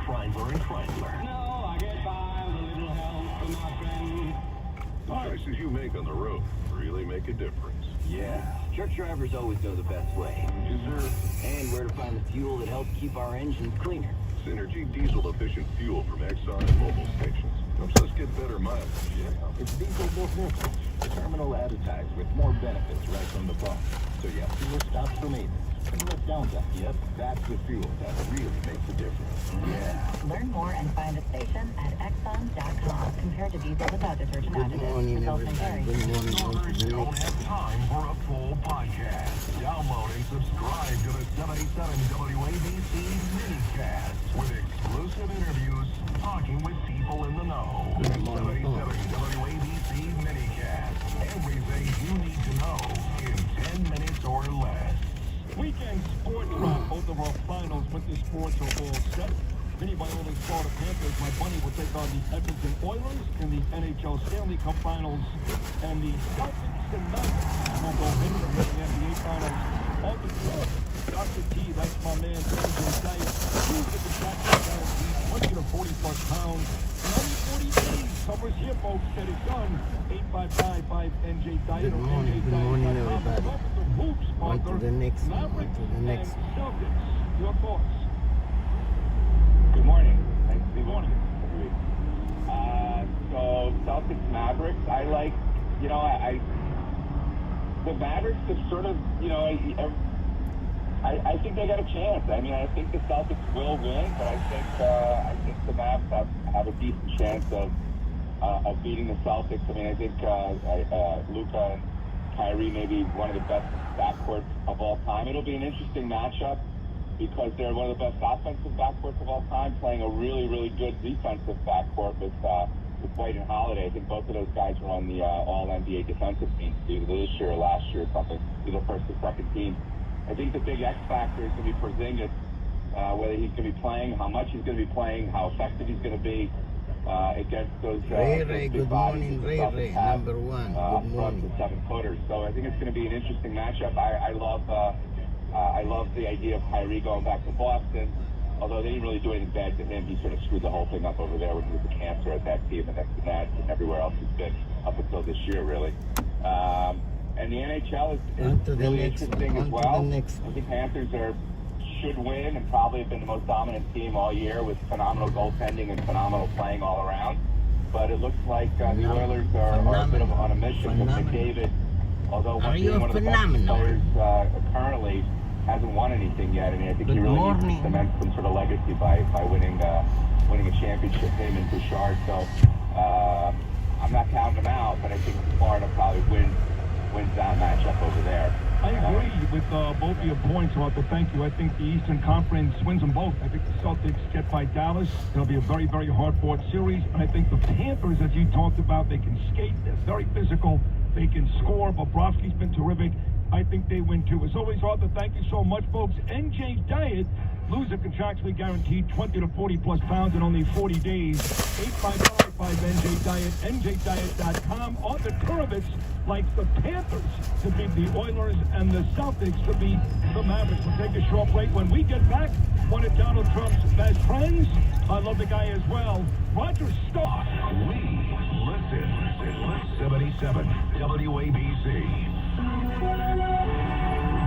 Chrysler and Chrysler. No, I get by with a little help from my friend. The choices you make on the road really make a difference. Yeah, truck drivers always know the best way. Yes, sir. And where to find the fuel that helps keep our engines cleaner. Synergy diesel-efficient fuel from Exxon and Mobil stations helps us get better mileage. Yeah, it's diesel business. Terminal advertised with more benefits right from the pump. So you have fewer stops for maintenance and less downtime. Yep, that's the fuel that really makes a difference. Yeah. Learn more and find a station at Exxon.com. Compared to diesel without detergent additives. Results may vary. Listeners don't have time for a full podcast. Download and subscribe to the 77 WABC minicast with exclusive interviews talking with people in the know. The 77 WABC minicast. Everything you need to know in 10 minutes or less. Weekend sports wrap. Both of our finals winter sports are all set. Vinny Viola's Florida Panthers, my bunny, will take on the Edmonton Oilers in the NHL Stanley Cup Finals. And the Celtics tonight will go into the NBA Finals. All the club, Dr. T, that's my man, James Diet. He's at the track guarantee, 20 to 40-plus pounds. In only 40 days, summer's here, folks. Get it done. 855-NJ Diet or NJDiet.com. On to the next one. Celtics, your thoughts? Good morning. Nice to be morning. So Celtics Mavericks, I like, the Mavericks have sort of, I think they got a chance. I mean, I think the Celtics will win, but I think the Mavs have a decent chance of beating the Celtics. I mean, I think Luka and Kyrie may be one of the best backcourts of all time. It'll be an interesting matchup because they're one of the best offensive backcourts of all time, playing a really, really good defensive backcourt with White and Holiday. I think both of those guys were on the All-NBA defensive team either this year or last year or something, either first or second team. I think the big X factor is going to be Porzingis, whether he's going to be playing, how much he's going to be playing, how effective he's going to be against those Ray, good morning, Ray, number one, good morning. 7-footers. So I think it's going to be an interesting matchup. I love the idea of Kyrie going back to Boston, although they didn't really do anything bad to him. He sort of screwed the whole thing up over there when he was a cancer at that team and the Nets and everywhere else he's been up until this year, really. And the NHL is really interesting as well. I think Panthers should win and probably have been the most dominant team all year with phenomenal goaltending and phenomenal playing all around. But it looks like the Oilers are a bit of on a mission with McDavid, although one of the best players currently hasn't won anything yet. I mean, I think he really needs to cement some sort of legacy by winning a championship, him and Bouchard. So I'm not counting them out, but I think Florida probably wins that matchup over there. I agree with both of your points, Arthur. Thank you. I think the Eastern Conference wins them both. I think the Celtics get by Dallas. It'll be a very, very hard-fought series. And I think the Panthers, as you talked about, they can skate. They're very physical. They can score. Bobrovsky's been terrific. I think they win, too. As always, Arthur, thank you so much, folks. NJ's Diet. Loser contractually guaranteed 20 to 40-plus pounds in only 40 days. 855-NJ-DIET, NJDiet.com. Arthur Kurovitz likes the Panthers to beat the Oilers and the Celtics to beat the Mavericks. We'll take a short break. When we get back, one of Donald Trump's best friends. I love the guy as well. Roger Stark. We listen to 77 WABC.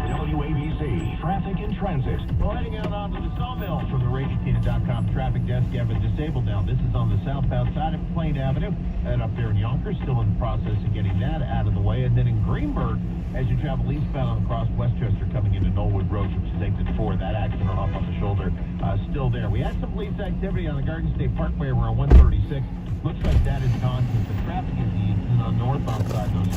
WABC, Traffic and Transit. Well, heading out onto the Sawmill from the RadioTina.com traffic desk. You have it disabled now. This is on the southbound side of Plain Avenue. And up there in Yonkers, still in the process of getting that out of the way. And then in Greenberg, as you travel eastbound across Westchester coming into Knollwood Road, which is exit 4, that accident off on the shoulder, still there. We had some police activity on the Garden State Parkway around 136. Looks like that is gone since the traffic is easing on the northbound side. Those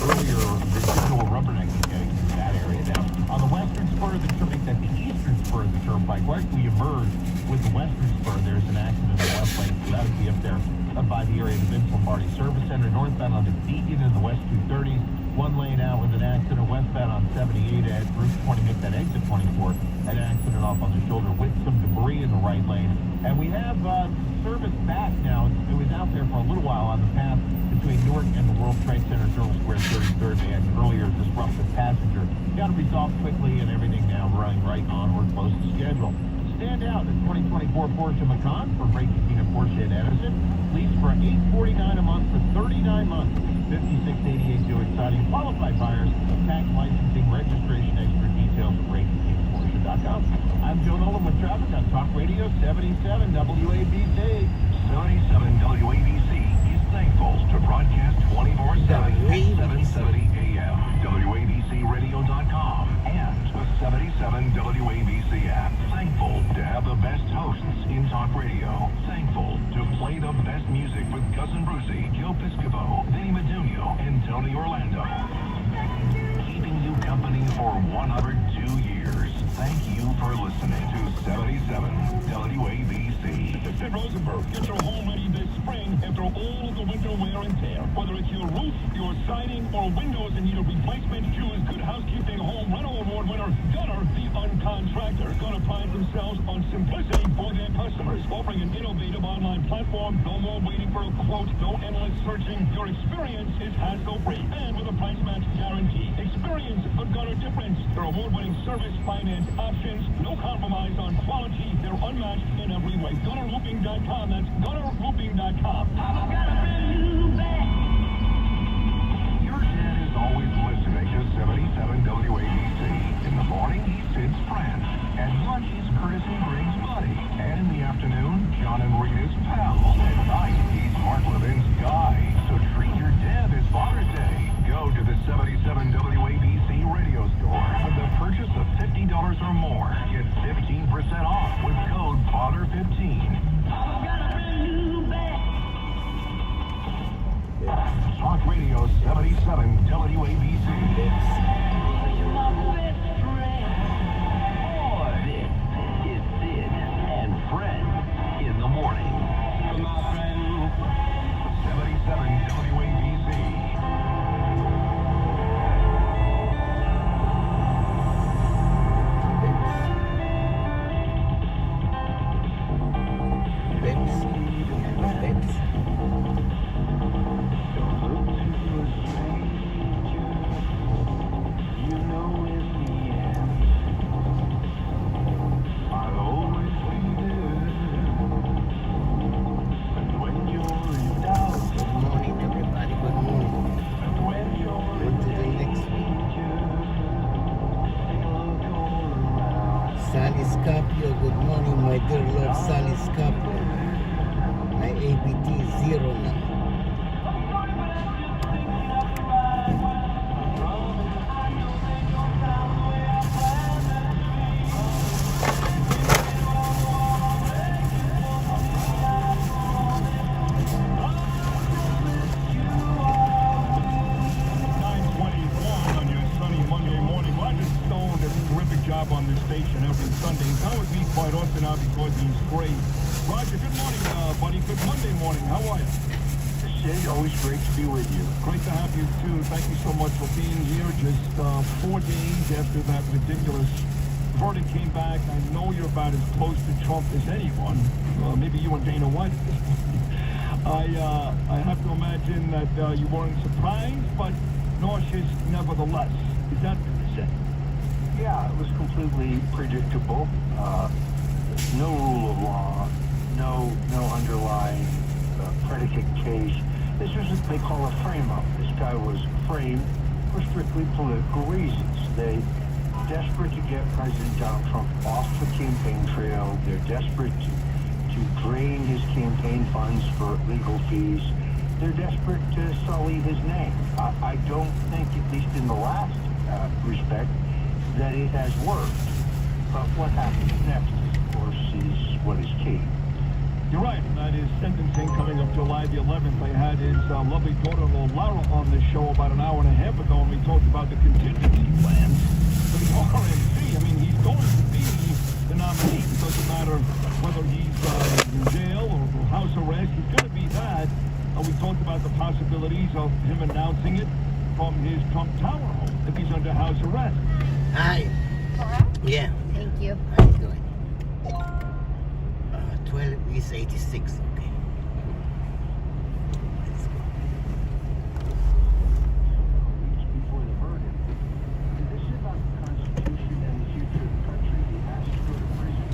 earlier residual rubbernecking getting through that area now. On the western spur of the turnpike, that the eastern spur of the turnpike, right we emerge with the western spur, there's an accident in the west lane, so that would be up there by the area of the Vince Lombardi Service Center. Northbound on the Deacon in the west 230s. One lane out with an accident westbound on 78 at Route 20, make that exit 24. An accident off on the shoulder with some debris in the right lane. And we have service back now. It was out there for a little while on the path between Newark and the World Trade Center, Journal Square 33rd. They had an earlier disruptive passenger. Got it resolved quickly and everything now running right on or close to schedule. stand out. The 2024 Porsche Macan from Ray Cattina Porsche in Edison. Lease for $849 a month for 39 months. 5688 due exciting. Qualified buyers. Tax, licensing, registration, extra details at RayCattinaPorsche.com. I'm Joe Nolan with traffic on Talk Radio 77 WABC. 77 WABC is thankful to broadcast 24/7 at 770 AM, WABCRadio.com, and the 77 WABC app. Thankful to have the best hosts in talk radio. Thankful to play the best music with Cousin Brucey, Joe Piscopo, Vinny Medunio, and Tony Orlando. Keeping you company for 102 years. Thank you for listening to 77 WABC. Sid Rosenberg, get your home ready this spring after all of the winter wear and tear. Whether it's your roof, your siding, or windows in need of replacement, choose Good Housekeeping Home Rental Award winner Gunner, the Uncontractor. Gunner prides themselves on simplicity for their customers, offering an innovative online platform. No more waiting for a quote, no endless searching. Your experience is hassle-free and with a price match guarantee. Experience a Gunner difference. Their award-winning service, finance options, no compromise on quality. They're unmatched in every way. GunnerRoofing.com. That's GunnerRoofing.com. I've got a brand new bed. Your dad is always listening to 77 WABC. In the morning, he's Sid's friend. At lunch, he's Curtis and Greg's buddy. And in the afternoon, John and Rita's pal. At night, he's Mark Levin's guy. So treat your dad this Father's Day. Go to the 77 WABC radio store. With the purchase of $50 or more, get 15% off with code FATHER15. I've got a brand new bed. Talk Radio 77 WABC. You're my best friend. This is Sid and Fred in the morning. You're my friend. 77 WABC. Sally Scapio, good morning, my dear Lord Sally Scapio. My ABT is 0 now. On this station every Sunday. That would be quite often now because he's great. Roger, good morning, buddy. Good Monday morning. How are you? Sid, always great to be with you. Great to have you, too. Thank you so much for being here. Just 4 days after that ridiculous verdict came back. I know you're about as close to Trump as anyone. Maybe you and Dana White at this point. I have to imagine that you weren't surprised, but nauseous nevertheless. Is that what you said? Yeah, it was completely predictable. No rule of law, no underlying predicate case. This was what they call a frame-up. This guy was framed for strictly political reasons. They desperate to get President Donald Trump off the campaign trail. They're desperate to drain his campaign funds for legal fees. They're desperate to sully his name. I don't think, at least in the last respect, that it has worked. But what happens next, of course, is what is key. You're right, and that is sentencing coming up July the 11th. I had his lovely daughter-in-law Laura on this show about an hour and a half ago, and we talked about the contingency plans for the RNC. I mean, he's going to be the nominee. It doesn't matter whether he's in jail or house arrest. He's going to be that. And we talked about the possibilities of him announcing it from his Trump Tower home if he's under house arrest. Hi. Yeah. Thank you. How you doing? 12 is 86. Okay. Let's go. Weeks before the verdict, this is about the Constitution and the future of the country. He has to go to prison.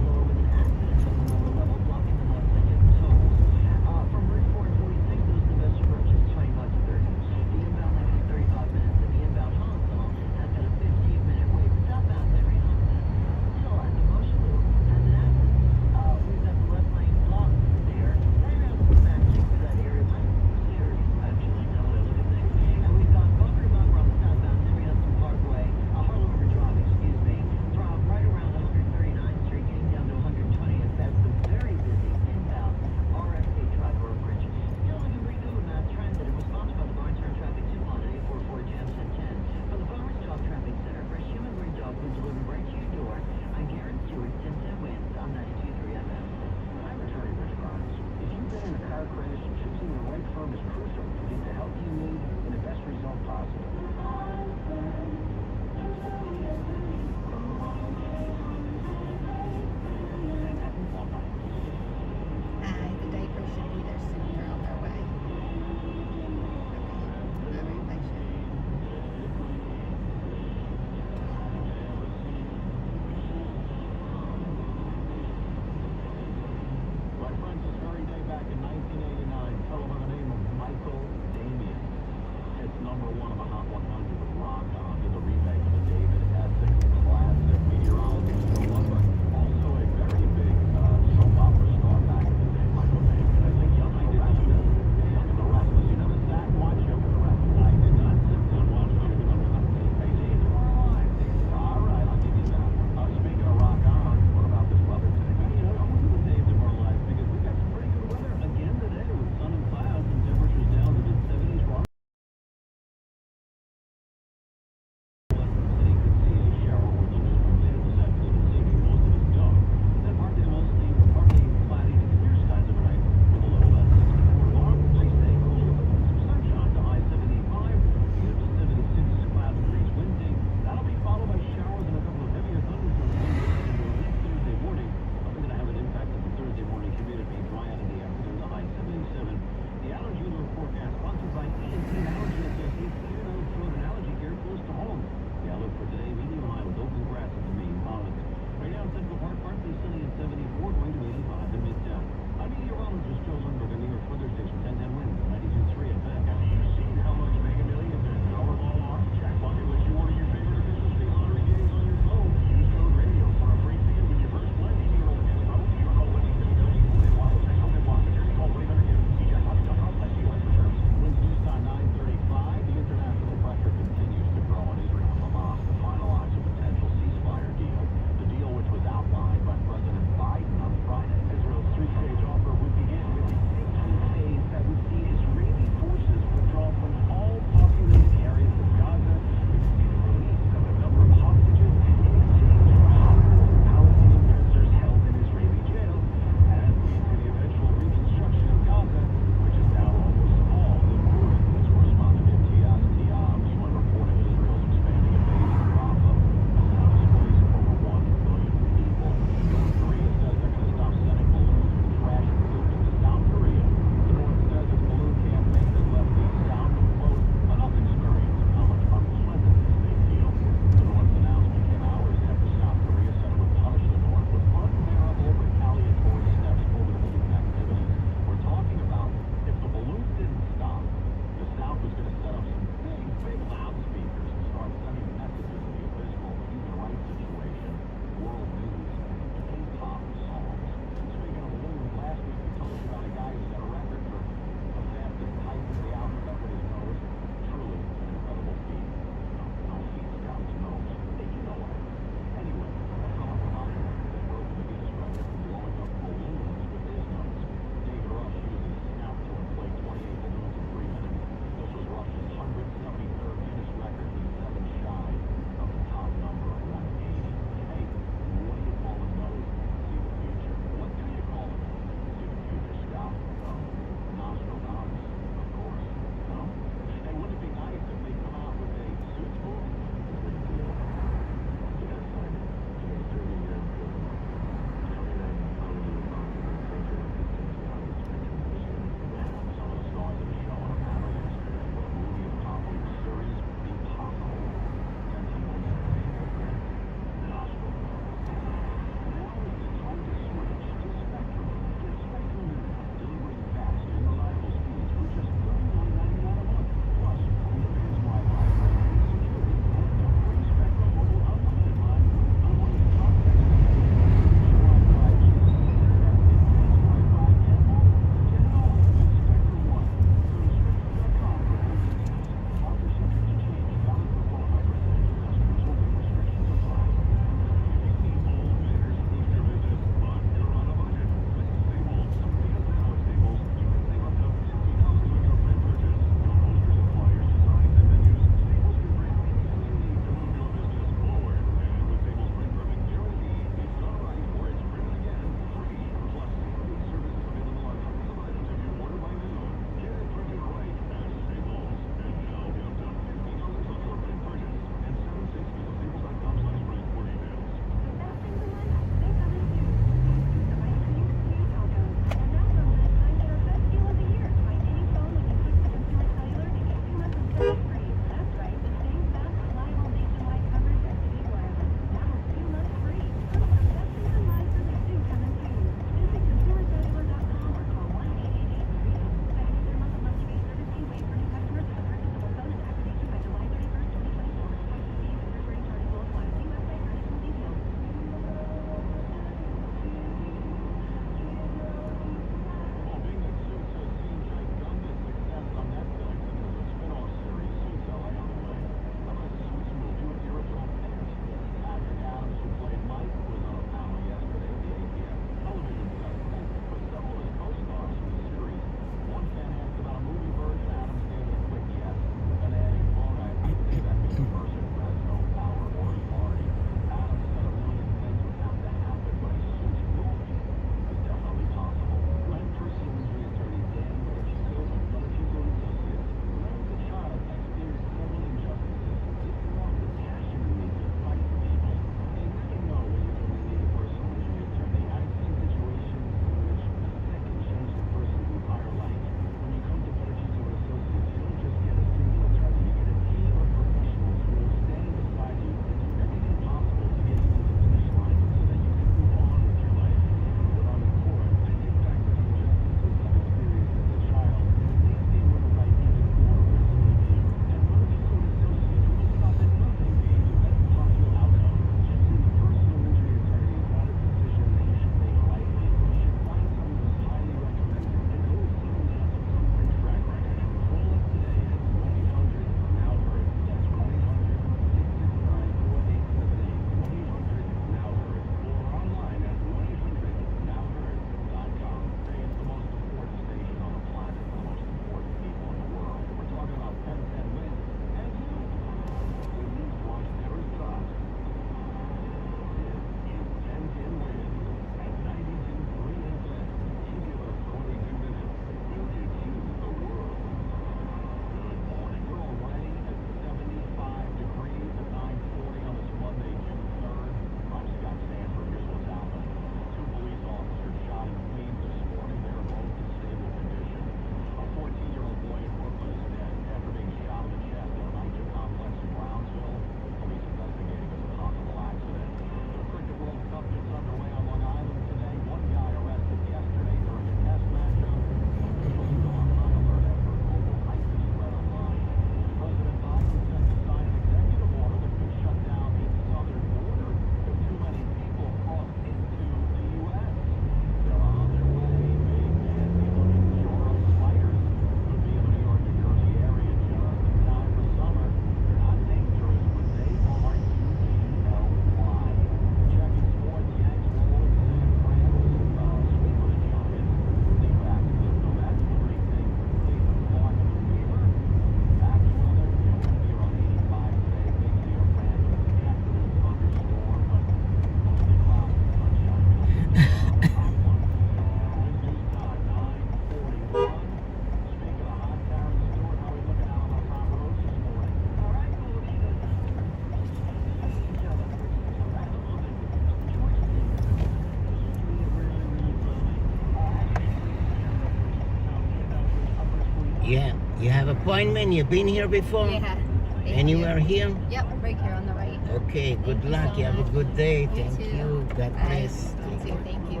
You have appointment? You've been here before? Yeah. Thank Anywhere you. here? Yep, right here on the right. Okay, good you luck. so You have a much. good day. You Thank too. you. God Bye. bless. You too. Thank you.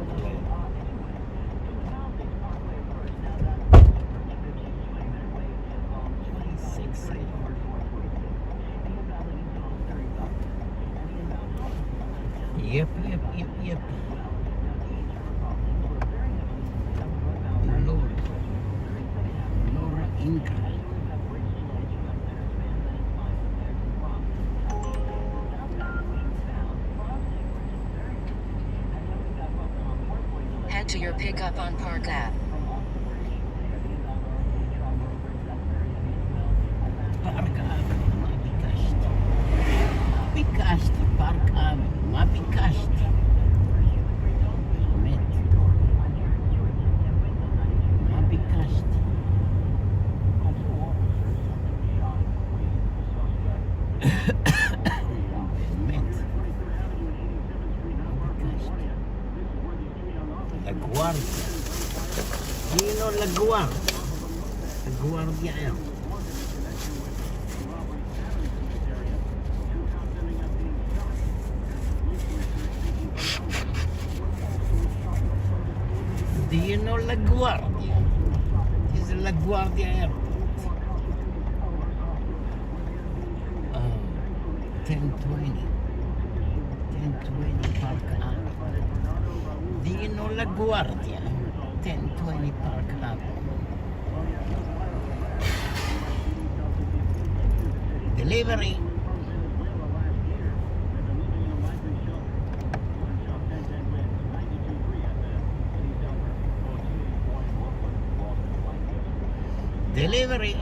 Sexy. Yep. Laura Inca. Head to your pickup on Park Ave. Bicasti, Park Ave, ma Bicasti. Ma Bicasti. La Guardia. Do you know La Guardia? La Guardia. Do you know La Guardia? This is La Guardia Airport. 1020 Park Ave. Do you know La Guardia? 1020 Park Ave. Delivery. Delivery.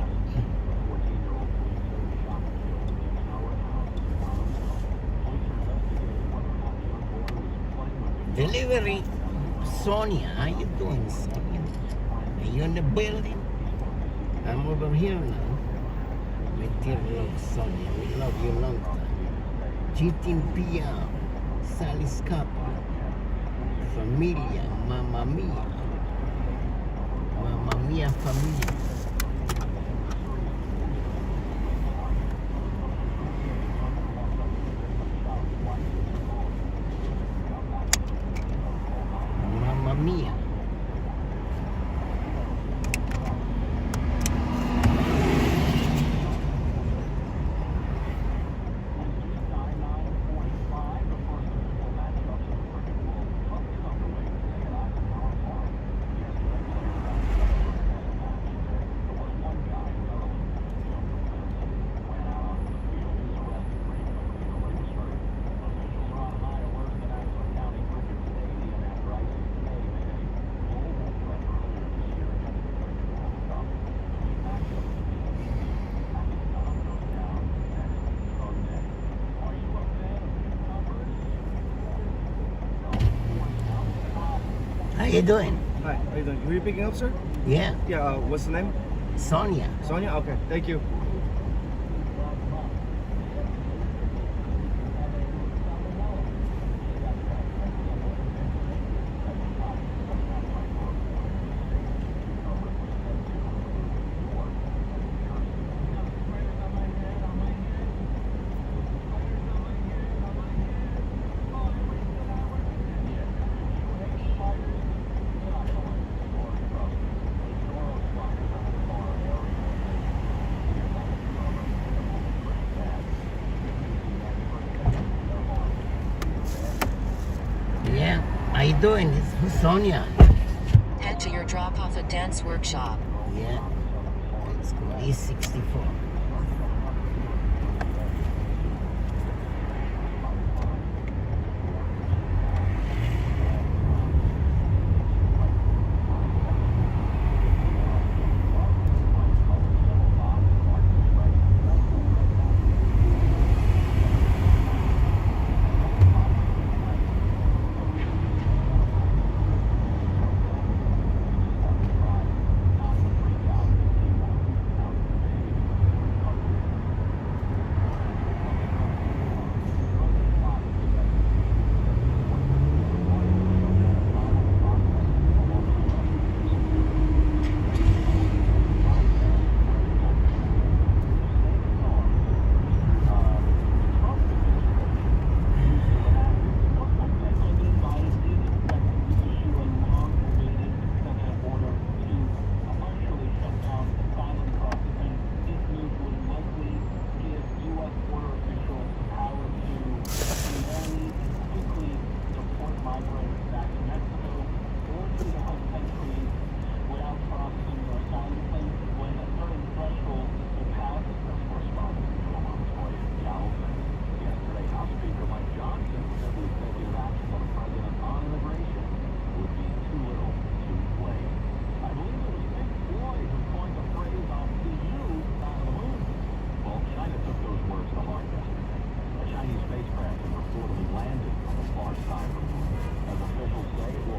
Delivery. Sonia, how you doing, Sonia? Are you in the building? I'm over here now. My dear love, Sonia, we love you long time. Jitin Pia, Sally Scapa, Familia, Mamma Mia. Mamma Mia Familia. Mamma Mia. How you doing? Hi, how you doing? Who are you picking up, sir? Yeah, Yeah, what's the name? Sonia. Sonia? Okay, thank you. Yeah, how you doing? It's Sonia. Head to your drop-off at Dance Workshop. Yeah, let's go. E64.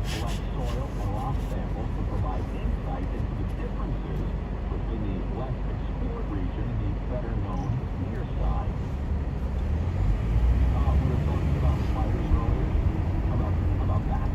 collect soil and rock samples to provide insight into the differences between the less explored region and the better known near side. We were talking about spiders earlier. About that.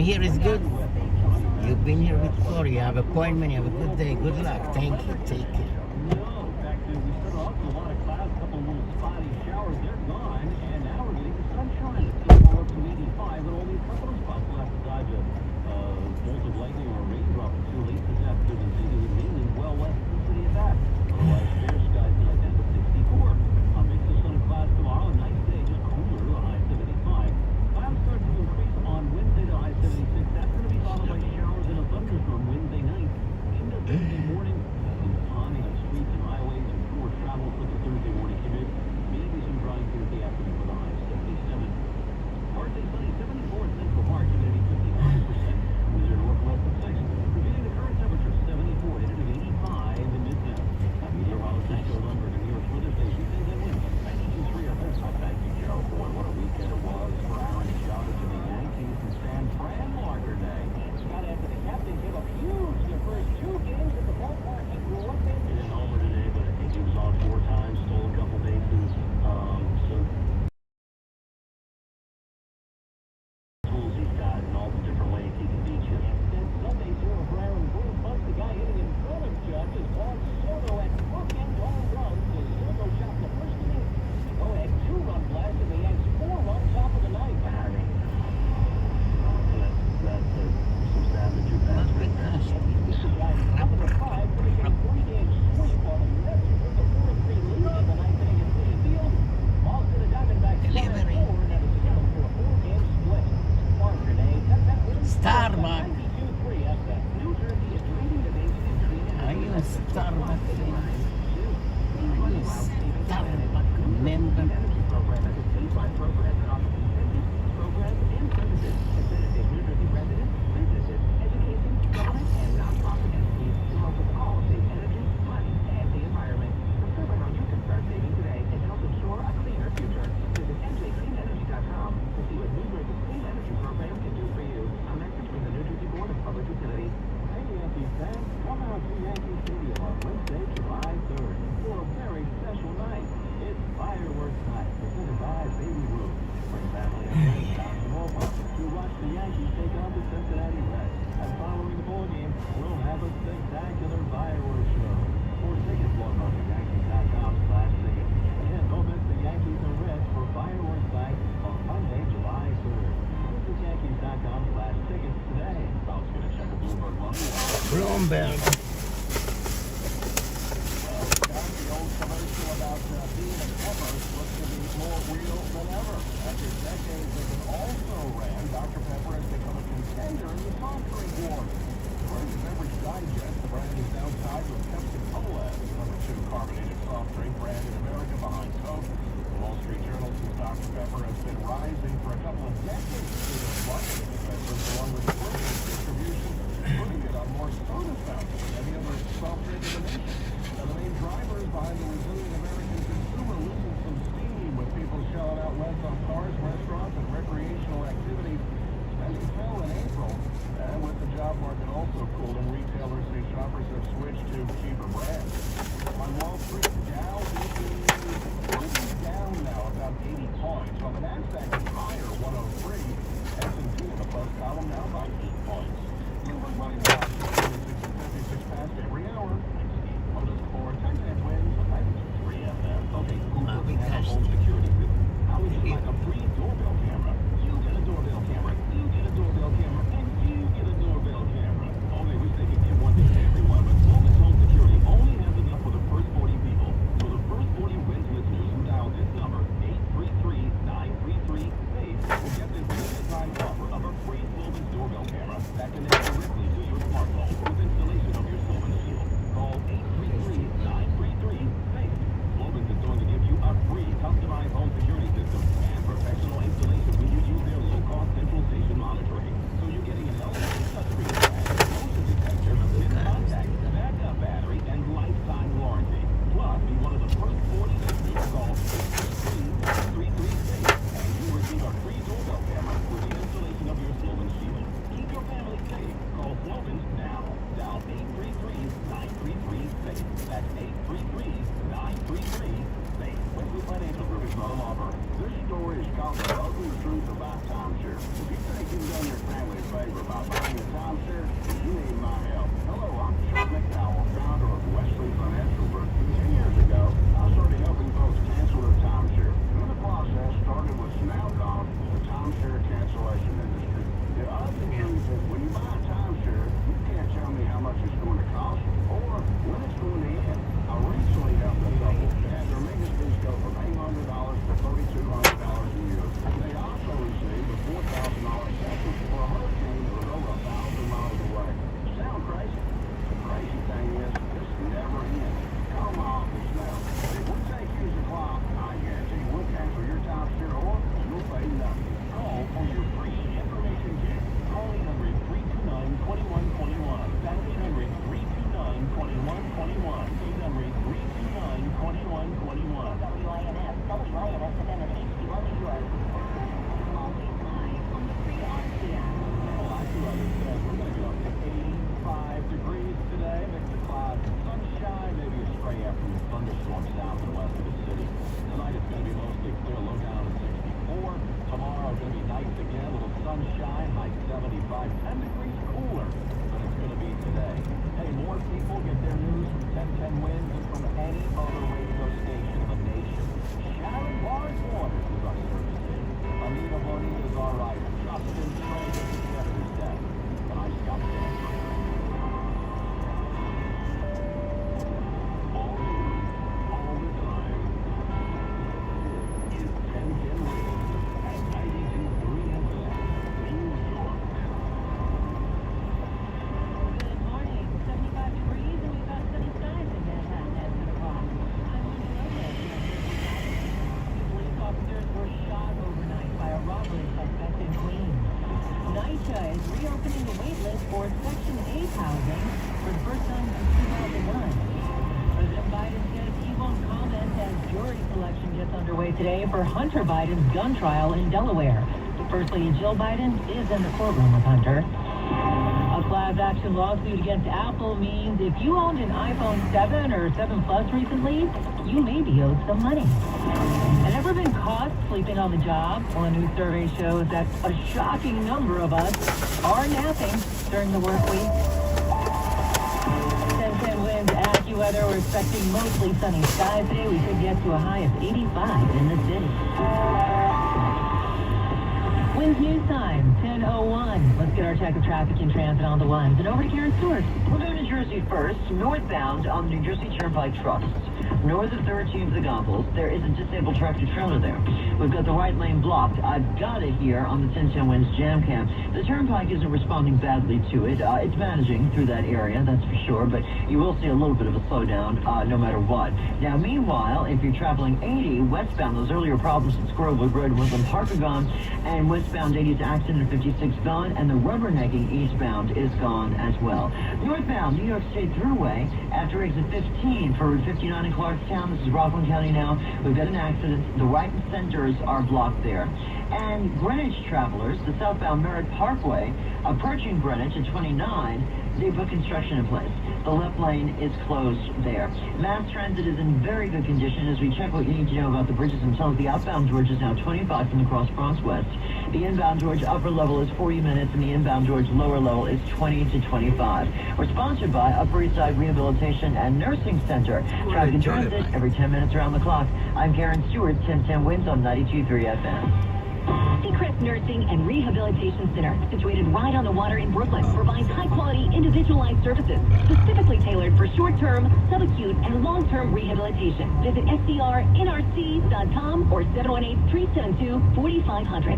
here is good. You've been here before. You have appointment. You have a good day. Good luck. Thank you. Take care. No, in fact, we started off with a lot of clouds, a couple of little spotty showers. They're gone, and now we're getting the sunshine. It's still more up to 85, but only a couple of spots will have to dodge a bolt of lightning or a raindrop or two late this afternoon. The city is mainly well west of the city of that. Otherwise, fair skies tonight down to 64. I'll mix the sun and clouds tomorrow. A nice day, just cooler to a high 75. Clouds start to increase on Wednesday to high 76. That's going to be followed by showers and a thunderstorm Wednesday night. Into Thursday morning, ponding on streets and highways and poor travel for the Thursday morning commute. Maybe some drying Thursday afternoon with a high 77. Thursday sunny 74 in Central Park, humidity 55%. Wizard northwest of 6. Revealing the current temperature 74, hidden of 85 in Midtown. Meanwhile, Sancho Lundberg and New York's weather station says that wind 92.3 FM. Thank you, Joe. Boy, what a weekend it was for Aaron and Java to the Yankees and San Fran Marker Day. Scott Anthony, captain, gave up huge their first 2 games at the ballpark. He grew up in. He didn't homer today, but I think he was on 4 times, stole a couple bases. So tools he's got and all the different ways he can beat you. And Sunday, zero for Aaron Boone, plus the guy hitting in front of Judge is Juan Soto at bookend home runs. So Soto shot the first inning. They go ahead 2-run blast, and the Yanks 4-run top of the ninth. I mean, that's some savage at bats right there. This is guy top of the 5, finishing a 3-game sweep on the Mets with a 4-3 lead in the ninth inning at Citi Field. Lost to the Diamondbacks 7-4, and that was settled for a 4-game split. Marker Day, Starbucks. 92.3 FM. New Jersey is leading the nation in clean Are you a Starbucks? energy. Are you a Starbucks member? Energy program has a statewide program that offers incentives, programs, and services to benefit New Jersey residents, businesses, education, government, and nonprofit entities to help with all save energy, money, and the environment. Discover how you can start saving today and help ensure a cleaner future. Visit njcleanenergy.com to see what New Jersey's clean energy program can do for you. A message from the New Jersey Board of Public Utilities. Hey, Yankees fans, come out to Yankee Stadium on Wednesday, July 3rd for a very special night. It's fireworks night, presented by Baby Ruth. Bring family and friends down to Norfolk to watch the Yankees take on the Cincinnati Reds. And following the ball game, we'll have a spectacular fireworks show. For tickets, log on to Yankees.com/tickets. And don't miss the Yankees and Reds for fireworks night on Monday, July 3rd. Visit Yankees.com/tickets today. I was going to check a Bloomberg money. Bloomberg. The old commercial about being a commerce looks to be more real than ever. After decades of an also-ran, Dr. Pepper has become a contender in the soft drink war. According to Beverage Digest, the brand is now tied with Pepsi-Cola as the #2 carbonated soft drink brand in America behind Coke. The Wall Street Journal says Dr. Pepper has been rising for a couple of decades through its marketing investments along with purchase distribution, putting it on more soda fountains than any other soft drink in the nation. Now, the main drivers behind the resilient American consumer losing some steam with people shelling out less on cars, restaurants, and recreational activities. Spending fell in April, and with the job market also cooling, retailers say shoppers have switched to cheaper brands. On Wall Street, the Dow is y'all the love and the truth about timeshare. If you think you've done your family a favor by buying a timeshare, you need my help. Hello, I'm Chuck McDowell, founder of Wesley Financial Group. 10 years ago, I started helping folks cancel their timeshare. And the process started with Snap.com, the timeshare cancellation industry. The other news is when you buy a timeshare, you can't tell me how much it's going to cost or when it's going to end. I recently helped a couple had their maintenance fees go from $800 to $3,200 a year. They also received a $4,000 settlement for a hurricane that was over 1,000 miles away. Sound crazy? The crazy thing is, this never ends. Call my office now. If we take you as a client, I guarantee we'll cancel your timeshare or you'll pay nothing. Call for your free information kit. Call 800-329-2121. That's 800-329-2121. 800-329-2121. WINS, WINS FM and HD1 New York. Always live on the free RCS. We're going to get up to 85 degrees today. Mix of clouds and sunshine. Maybe a stray afternoon thunderstorm south and west of the city. Tonight it's going to be mostly clear. Low down at 64. Tomorrow going to be nice again. A little sunshine. High 75. 10 degrees cooler than it's going to be today. Hey, more people get their news from 1010 Winds than from any other radio station in the nation. Sharon Barnes Waters is our service station. Anita Bonita is our writer. Justin Trey is the editor's desk. And I'm Scott Stanford. All news, all the time. Is 1010 Winds at 92.3 FM, New York. Good morning. 75 degrees and we've got sunny skies in Manhattan at 10 o'clock. I'm Linda Lopez. Two police officers were shot overnight by a robbery suspect in Queens. NYCHA is reopening the wait list for Section 8 housing for the first time since 2001. President Biden says he won't comment as jury selection gets underway today for Hunter Biden's gun trial in Delaware. First Lady Jill Biden is in the courtroom with Hunter. A class action lawsuit against Apple means if you owned an iPhone 7 or 7 Plus recently, you may be owed some money. And ever been caught sleeping on the job? Well, a new survey shows that a shocking number of us are napping during the work week. 1010 Winds, AccuWeather. We're expecting mostly sunny skies today. We could get to a high of 85 in the city. Winds News Time, 10:01. Let's get our check of traffic and transit on the ones. And over to Karen Stewart. We'll go to New Jersey first. Northbound on the New Jersey Turnpike Trust. North of 13th the Gospels, there is a disabled tractor trailer there. We've got the right lane blocked. I've got it here on the 1010 Winds Jam Cam. The Turnpike isn't responding badly to it. It's managing through that area, that's for sure, but you will see a little bit of a slowdown no matter what. Now, meanwhile, if you're traveling 80 westbound, those earlier problems at Squirrelwood Road, Woodland Park are gone, and westbound 80 to accident 56 gone, and the rubbernecking eastbound is gone as well. Northbound, New York State Thruway, after exit 15 for Route 59 in Clarkstown, this is Rockland County now, we've got an accident. The right and centers are blocked there. And Greenwich travelers, the southbound Merritt Parkway, approaching Greenwich at 29, they put construction in place. The left lane is closed there. Mass transit is in very good condition as we check what you need to know about the bridges themselves. The outbound George is now 25 from the Cross Bronx West. The inbound George upper level is 40 minutes and the inbound George lower level is 20 to 25. We're sponsored by Upper East Side Rehabilitation and Nursing Center. Traffic and transit every 10 minutes around the clock. I'm Karen Stewart, 1010 Winds on 92.3 FM. Seacrest Nursing and Rehabilitation Center, situated right on the water in Brooklyn, provides high-quality, individualized services specifically tailored for short-term, subacute, and long-term rehabilitation. Visit SCRNRC.com or 718-372-4500.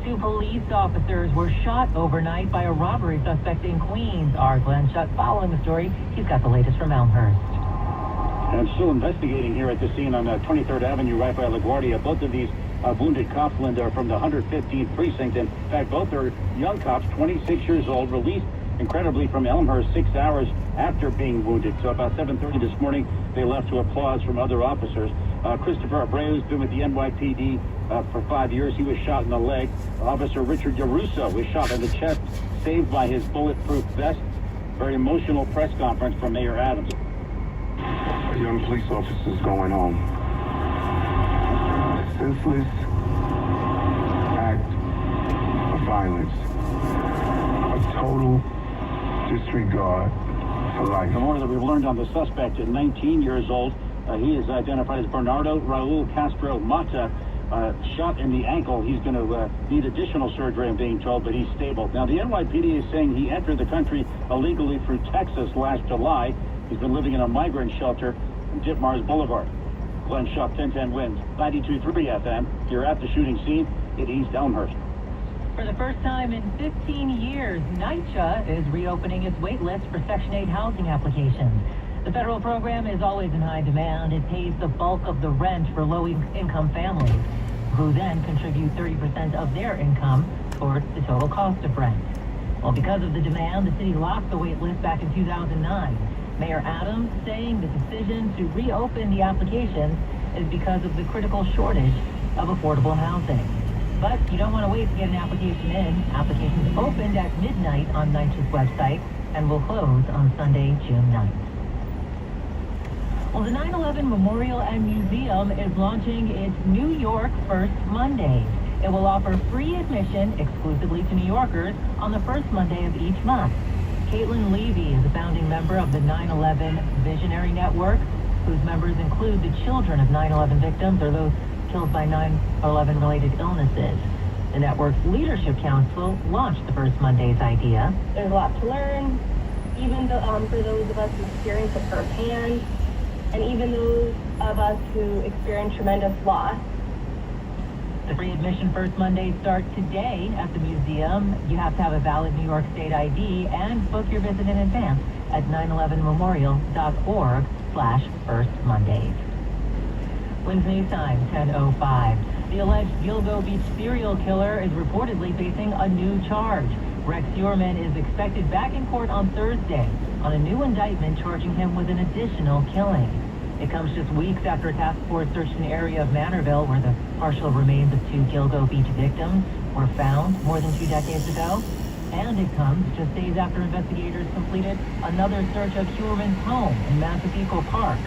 Two police officers were shot overnight by a robbery suspect in Queens. Our Glenn Shutt following the story. He's got the latest from Elmhurst. And still investigating here at the scene on 23rd Avenue, right by LaGuardia. Both of these wounded cops, Linda, are from the 115th Precinct. In fact, both are young cops, 26 years old, released incredibly from Elmhurst 6 hours after being wounded. So about 7:30 this morning, they left to applause from other officers. Christopher Abreu has been with the NYPD for 5 years. He was shot in the leg. Officer Richard DeRusso was shot in the chest, saved by his bulletproof vest. Very emotional press conference from Mayor Adams. Young police officers going home. Senseless, violence. A total disregard for life. The more that we've learned on the suspect, at 19 years old, he is identified as Bernardo Raul Castro Mata. Shot in the ankle. He's going to need additional surgery, I'm being told, but he's stable. Now, the NYPD is saying he entered the country illegally through Texas last July. He's been living in a migrant shelter in Ditmars Boulevard. Glenn Shuck, 1010 Winds, 92.3 FM. You're at the shooting scene in East Elmhurst. For the first time in 15 years, NYCHA is reopening its wait list for Section 8 housing applications. The federal program is always in high demand. It pays the bulk of the rent for low-income families, who then contribute 30% of their income towards the total cost of rent. Well, because of the demand, the city locked the wait list back in 2009. Mayor Adams saying the decision to reopen the applications is because of the critical shortage of affordable housing. But you don't want to wait to get an application in. Applications opened at midnight on NYCHA's website and will close on Sunday, June 9th. Well, the 9/11 Memorial and Museum is launching its New York First Mondays. It will offer free admission exclusively to New Yorkers on the first Monday of each month. Caitlin Levy is a founding member of the 9/11 Visionary Network, whose members include the children of 9/11 victims or those killed by 9/11 related illnesses. The network's Leadership Council launched the First Mondays idea. There's a lot to learn, even for those of us who experience it firsthand, and even those of us who experience tremendous loss. The free admission First Mondays start today at the museum. You have to have a valid New York State ID and book your visit in advance at 911memorial.org/firstmondays. Winds News Time, 10:05. The alleged Gilgo Beach serial killer is reportedly facing a new charge. Rex Uhrman is expected back in court on Thursday on a new indictment charging him with an additional killing. It comes just weeks after a task force searched an area of Manorville where the partial remains of 2 Gilgo Beach victims were found more than 2 decades ago. And it comes just days after investigators completed another search of Uhrman's home in Massapequa Park.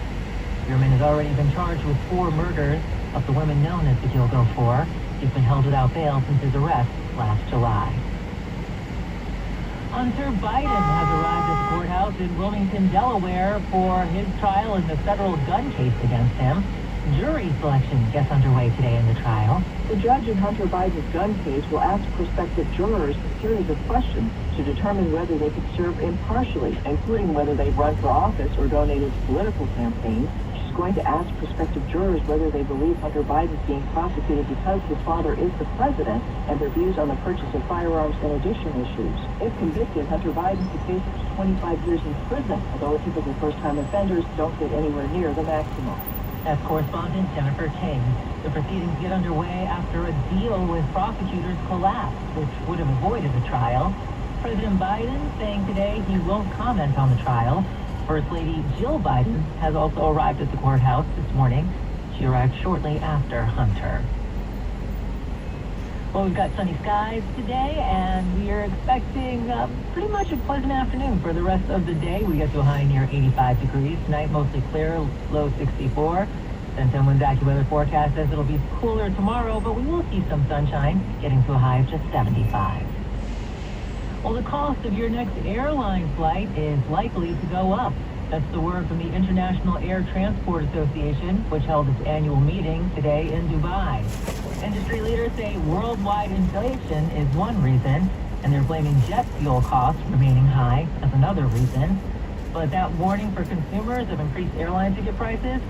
Uhrman has already been charged with 4 murders of the women known as the Gilgo Four. He's been held without bail since his arrest last July. Hunter Biden has arrived at the courthouse in Wilmington, Delaware for his trial in the federal gun case against him. Jury selection gets underway today in the trial. The judge in Hunter Biden's gun case will ask prospective jurors a series of questions to determine whether they could serve impartially, including whether they've run for office or donated to political campaigns. She's going to ask prospective jurors whether they believe Hunter Biden is being prosecuted because his father is the president and their views on the purchase of firearms and addiction issues. If convicted, Hunter Biden could face up to 25 years in prison, although typical first-time offenders don't get anywhere near the maximum. That's correspondent Jennifer King. The proceedings get underway after a deal with prosecutors collapsed, which would have avoided the trial. President Biden saying today he won't comment on the trial. First Lady Jill Biden has also arrived at the courthouse this morning. She arrived shortly after Hunter. Well, we've got sunny skies today, and we are expecting pretty much a pleasant afternoon for the rest of the day. We get to a high near 85 degrees. Tonight, mostly clear, low 64. Then someone's AccuWeather forecast says it'll be cooler tomorrow, but we will see some sunshine, getting to a high of just 75. Well, the cost of your next airline flight is likely to go up. That's the word from the International Air Transport Association, which held its annual meeting today in Dubai. Industry leaders say worldwide inflation is one reason, and they're blaming jet fuel costs remaining high as another reason. But that warning for consumers of increased airline ticket prices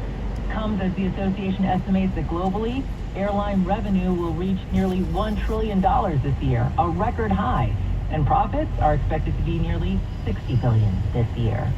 comes as the association estimates that globally, airline revenue will reach nearly $1 trillion this year, a record high, and profits are expected to be nearly $60 billion this year.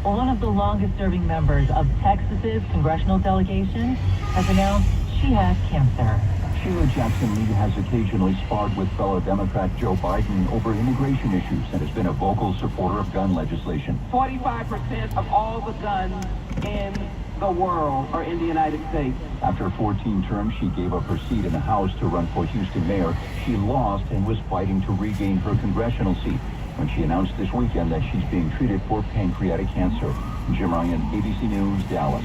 Well, one of the longest-serving members of Texas's congressional delegation has announced she has cancer. Sheila Jackson Lee has occasionally sparred with fellow Democrat Joe Biden over immigration issues and has been a vocal supporter of gun legislation. 45% of all the guns in the world are in the United States. After 14 terms, she gave up her seat in the House to run for Houston mayor. She lost and was fighting to regain her congressional seat when she announced this weekend that she's being treated for pancreatic cancer. Jim Ryan, ABC News, Dallas.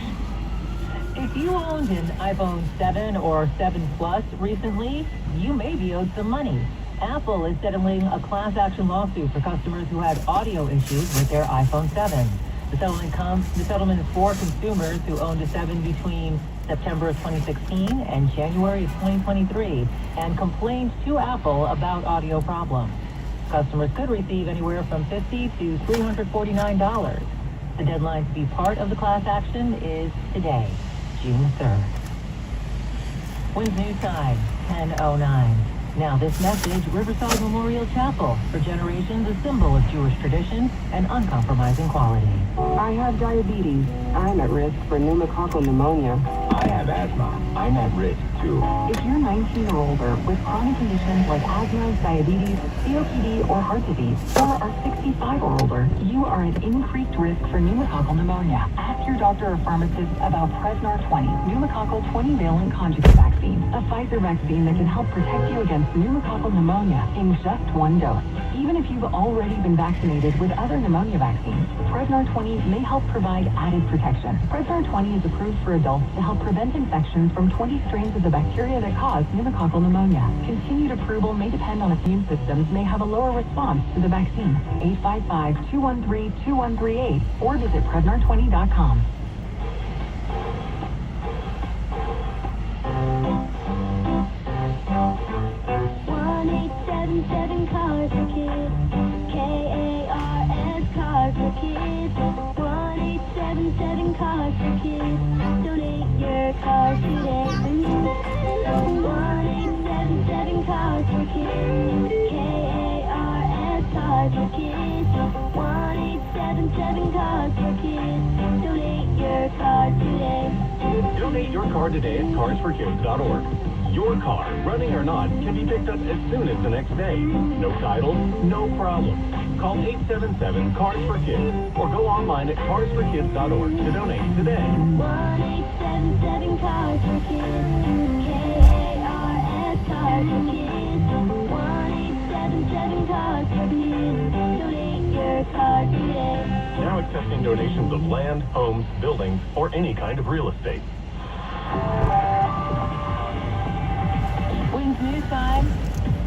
If you owned an iPhone 7 or 7 Plus recently, you may be owed some money. Apple is settling a class action lawsuit for customers who had audio issues with their iPhone 7. The settlement is for consumers who owned a 7 between September of 2016 and January of 2023 and complained to Apple about audio problems. Customers could receive anywhere from $50 to $349. The deadline to be part of the class action is today, June 3rd. Winds News Time, 10:09. Now this message, Riverside Memorial Chapel, for generations a symbol of Jewish tradition and uncompromising quality. I have diabetes. I'm at risk for pneumococcal pneumonia. I have asthma. I'm at risk too. If you're 19 or older with chronic conditions like asthma, diabetes, COPD, or heart disease, or are 65 or older, you are at increased risk for pneumococcal pneumonia. Ask your doctor or pharmacist about Prevnar 20, pneumococcal 20-valent conjugate vaccine, a Pfizer vaccine that can help protect you against pneumococcal pneumonia in just one dose. Even if you've already been vaccinated with other pneumonia vaccines, Prevnar 20 may help provide added protection. Prevnar 20 is approved for adults to help prevent infections from 20 strains of the bacteria that cause pneumococcal pneumonia. Continued approval may depend on immune systems may have a lower response to the vaccine. 855-213-2138 or visit Prevnar20.com. Cars for Kids. K-A-R-S, Cars for Kids. 1-877 Cars for Kids. Donate your car today. 1-877 Cars for Kids. K-A-R-S, Cars for Kids. 1-877 Cars for Kids. Donate your car today. Donate your car today at carsforkids.org. Your car, running or not, can be picked up as soon as the next day. No title, no problem. Call 877-CARS-FOR-KIDS or go online at carsforkids.org to donate today. 1-877 Cars for Kids. K-A-R-S, Cars for Kids. 1-877 Cars for Kids. Donate your car today. Now accepting donations of land, homes, buildings, or any kind of real estate. Wings News Time,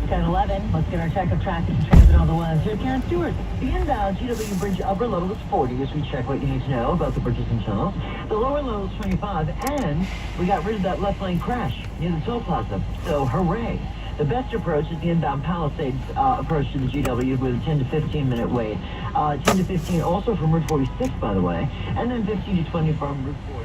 10:11. Let's get our check of traffic and transit on the ones. Here's Karen Stewart. The inbound GW Bridge upper level is 40 as we check what you need to know about the bridges and tunnels. The lower level is 25, and we got rid of that left lane crash near the toll plaza. So hooray. The best approach is the inbound Palisades approach to the GW with a 10 to 15 minute wait. 10 to 15 also from Route 46, by the way, and then 15 to 20 from Route 4.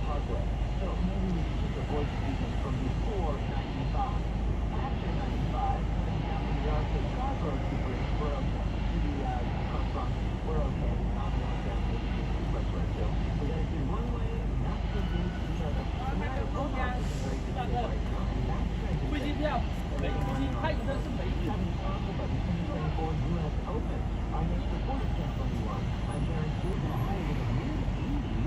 Parkway. So maybe we should just avoid speaking from before 95. After 95, coming down the yard to Scarborough to Bridge, we're okay. To the front, we're okay. Not the one down the expressway. So we got to do one way, not to the other. We got to go down to the very good shape right now. And that's transit. But between 24 and US open, our next report is 1021. I guarantee that I will get a new 80.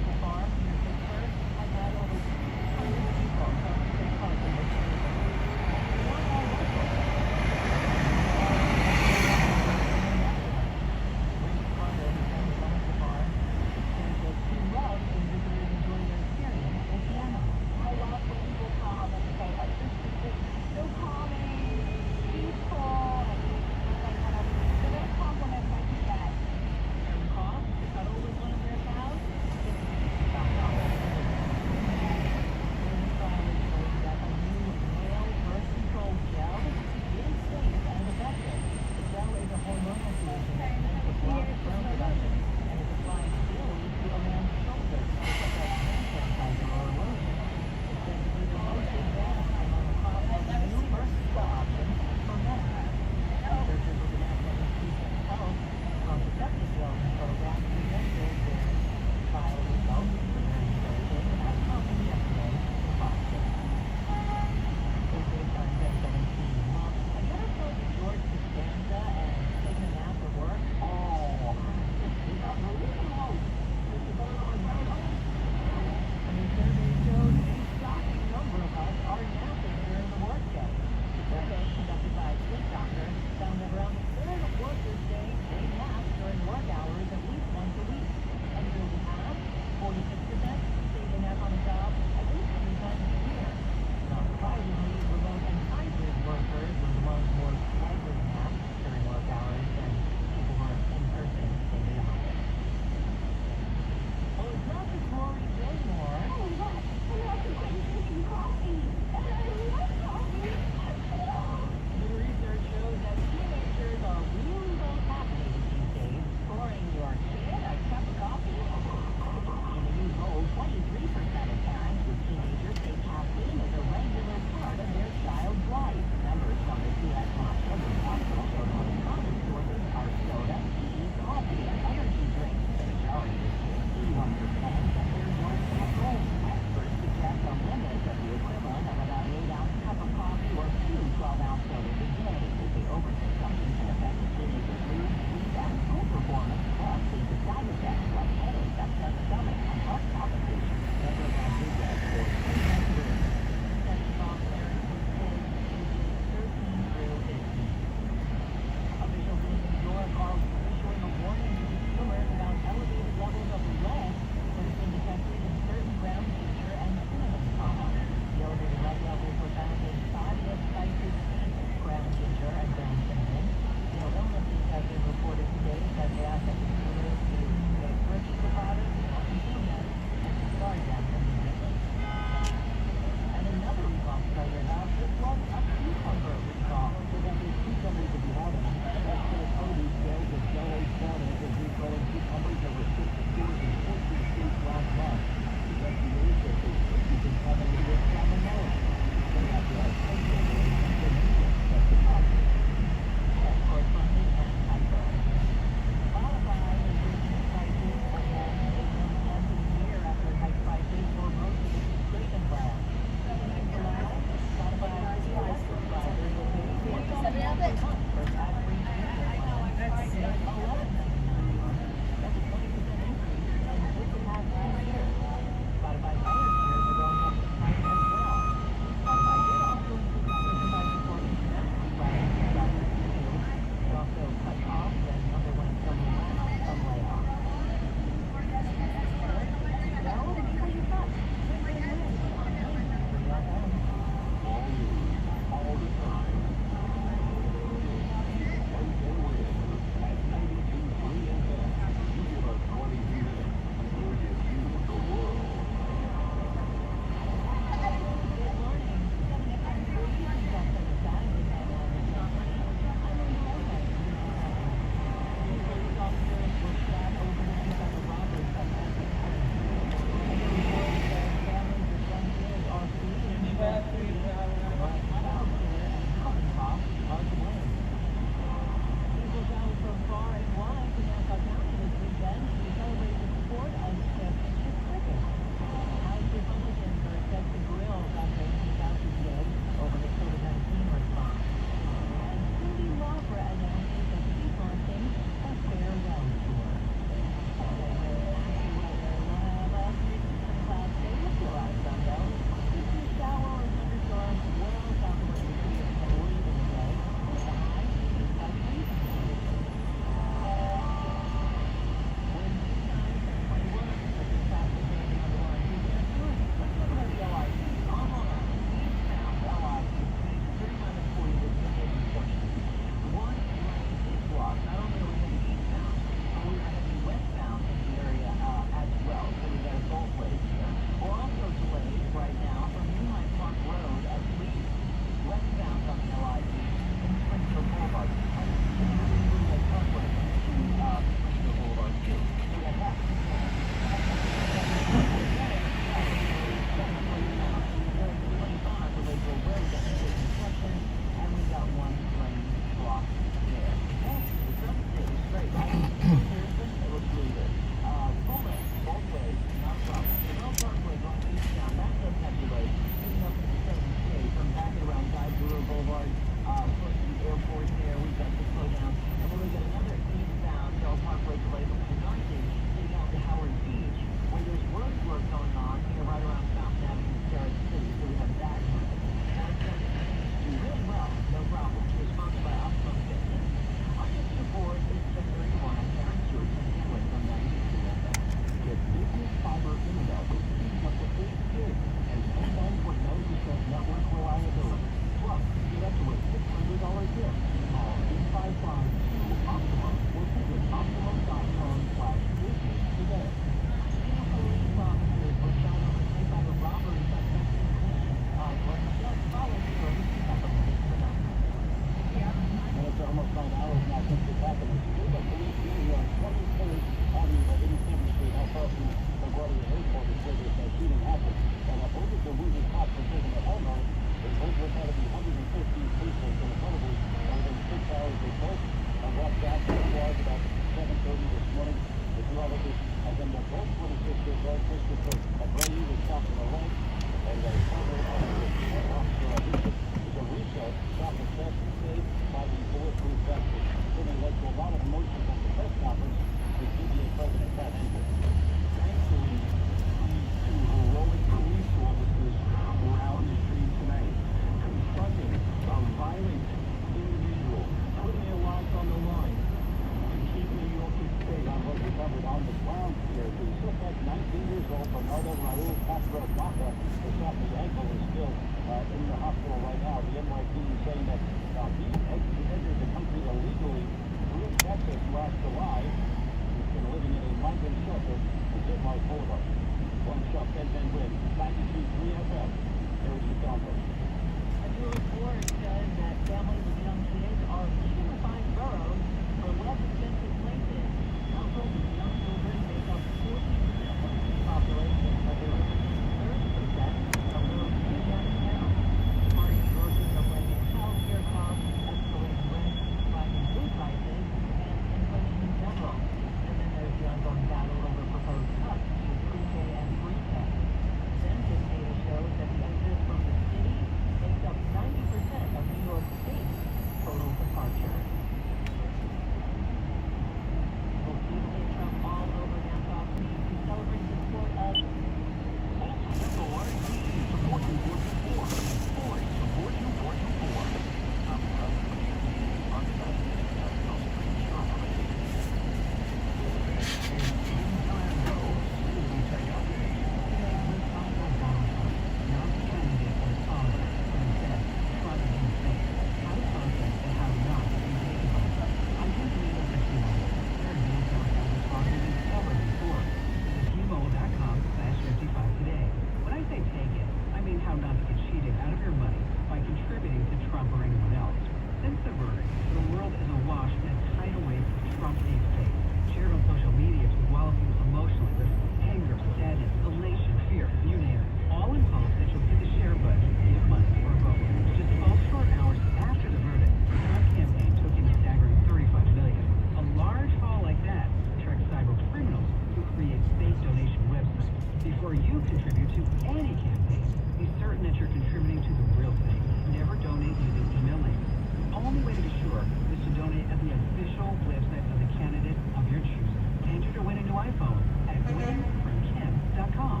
sure is to donate at the official website of the candidate of your choosing. Enter to win a new iPhone at winningfromkim.com.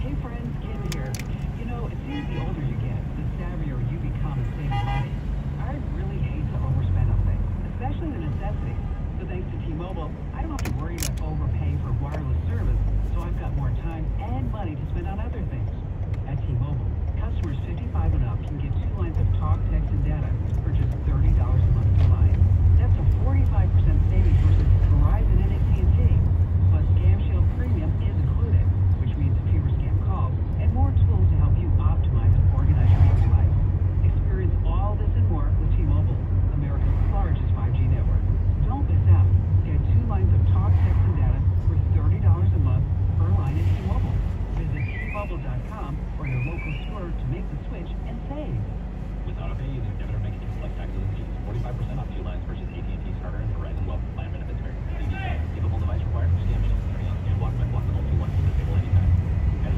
Hey friends, Kim here. You know, it seems the older you get, the savvier you become at saving money. I really hate to overspend on things, especially the necessities. But thanks to T-Mobile, I don't have to worry about overpaying for wireless service, so I've got more time and money to spend on other things. At T-Mobile, customers 55 and up can get 2 lines of talk, text, and data for just $30 a month per line. That's a 45% savings versus Verizon and AT&T. Plus, Scam Shield Premium is included, which means fewer scam calls and more tools to help you optimize and organize your daily life. Experience all this and more with T-Mobile, America's largest 5G network. Don't miss out. Get 2 lines of talk, text, and data for $30 a month per line at T-Mobile. Visit T-Mobile.com or your local store to make the switch and save. With AutoPay using debit or bank accounts, select taxes and fees. 45% off 2 lines versus AT&T Starter and Verizon Wealth. Plan benefits vary. Capable device required for scam shield. Turning on scam block by block with only 1 to disable anytime.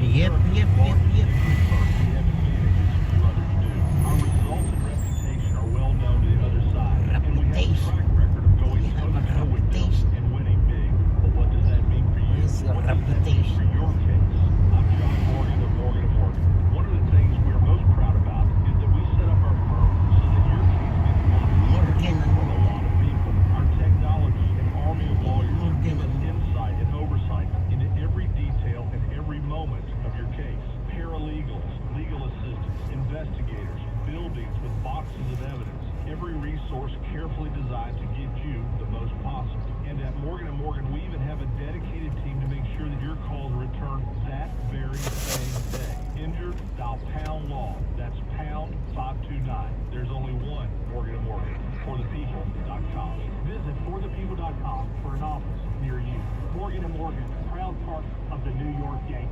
Yep. We haven't seen it as few others do. Our results and reputation are well known to the other side. And we have a track record of going toe-to-toe with them and winning big. But what does that mean for you? What does that mean for your case? I'm John Morgan of Morgan & Morgan. One of the things we're most proud about is that we set up our firm so that your case gets monitored from a lot of people. Our technology and army of lawyers give us insight and oversight into every detail and every moment of your case. Paralegals, legal assistants, investigators, buildings with boxes of evidence. Every resource carefully designed to give you the most possible. And at Morgan & Morgan, we even have a dedicated team to make sure that your calls are returned that very same day. Injured, dial pound law. That's pound 529. There's only one Morgan & Morgan. ForThePeople.com. Visit ForThePeople.com for an office near you. Morgan & Morgan, proud part of the New York Yankees.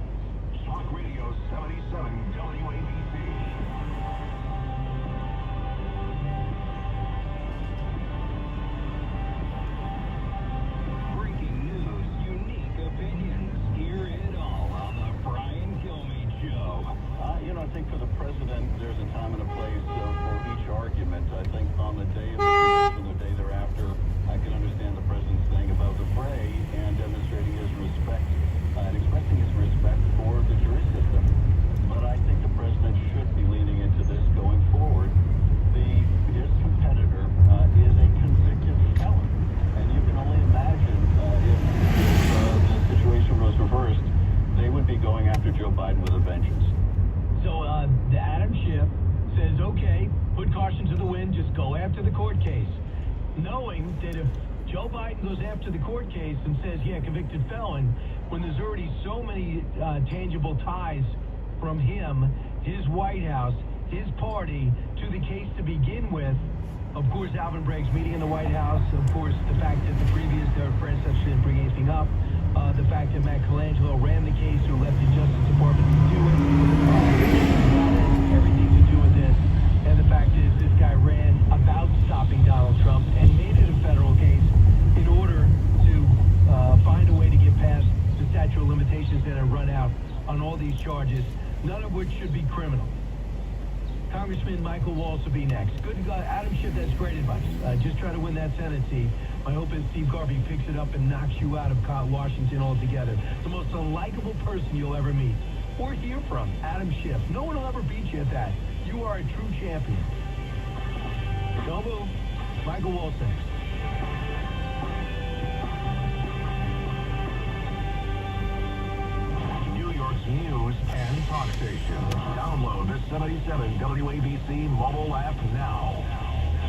Talk Radio 77 WABC. Breaking news, unique opinions. Hear it all on the Brian Kilmeade Show. I think for the president, there's a time and a place for each argument. I think on the day of the convention, the day thereafter, I can understand the president's thing about the fray and demonstrating his respect and expressing his respect for the jury system. But I think the president should be leaning into this going forward. His competitor is a convicted felon, and you can only imagine if the situation was reversed, they would be going after Joe Biden with a vengeance. So, the Adam Schiff says, okay, put caution to the wind, just go after the court case. Knowing that if Joe Biden goes after the court case and says, yeah, convicted felon, when there's already so many tangible ties from him, his White House, his party, to the case to begin with. Of course, Alvin Bragg's meeting in the White House. Of course, the fact that the previous predecessor didn't bring anything up. The fact that Matt Colangelo ran the case, who left the Justice Department to do it. Everything to do with this. And the fact is, this guy ran about stopping Donald Trump and made it a federal case in order to find a way to get past the statute of limitations that have run out on all these charges, none of which should be criminal. Congressman Michael Waltz will be next. Good God, Adam Schiff, that's great advice. Just try to win that Senate seat. My hope is Steve Garvey picks it up and knocks you out of Washington altogether. The most unlikable person you'll ever meet or hear from, Adam Schiff. No one will ever beat you at that. You are a true champion. Don't move. Michael Waltz next. New York's news and talk station. Download the 77 WABC mobile app now.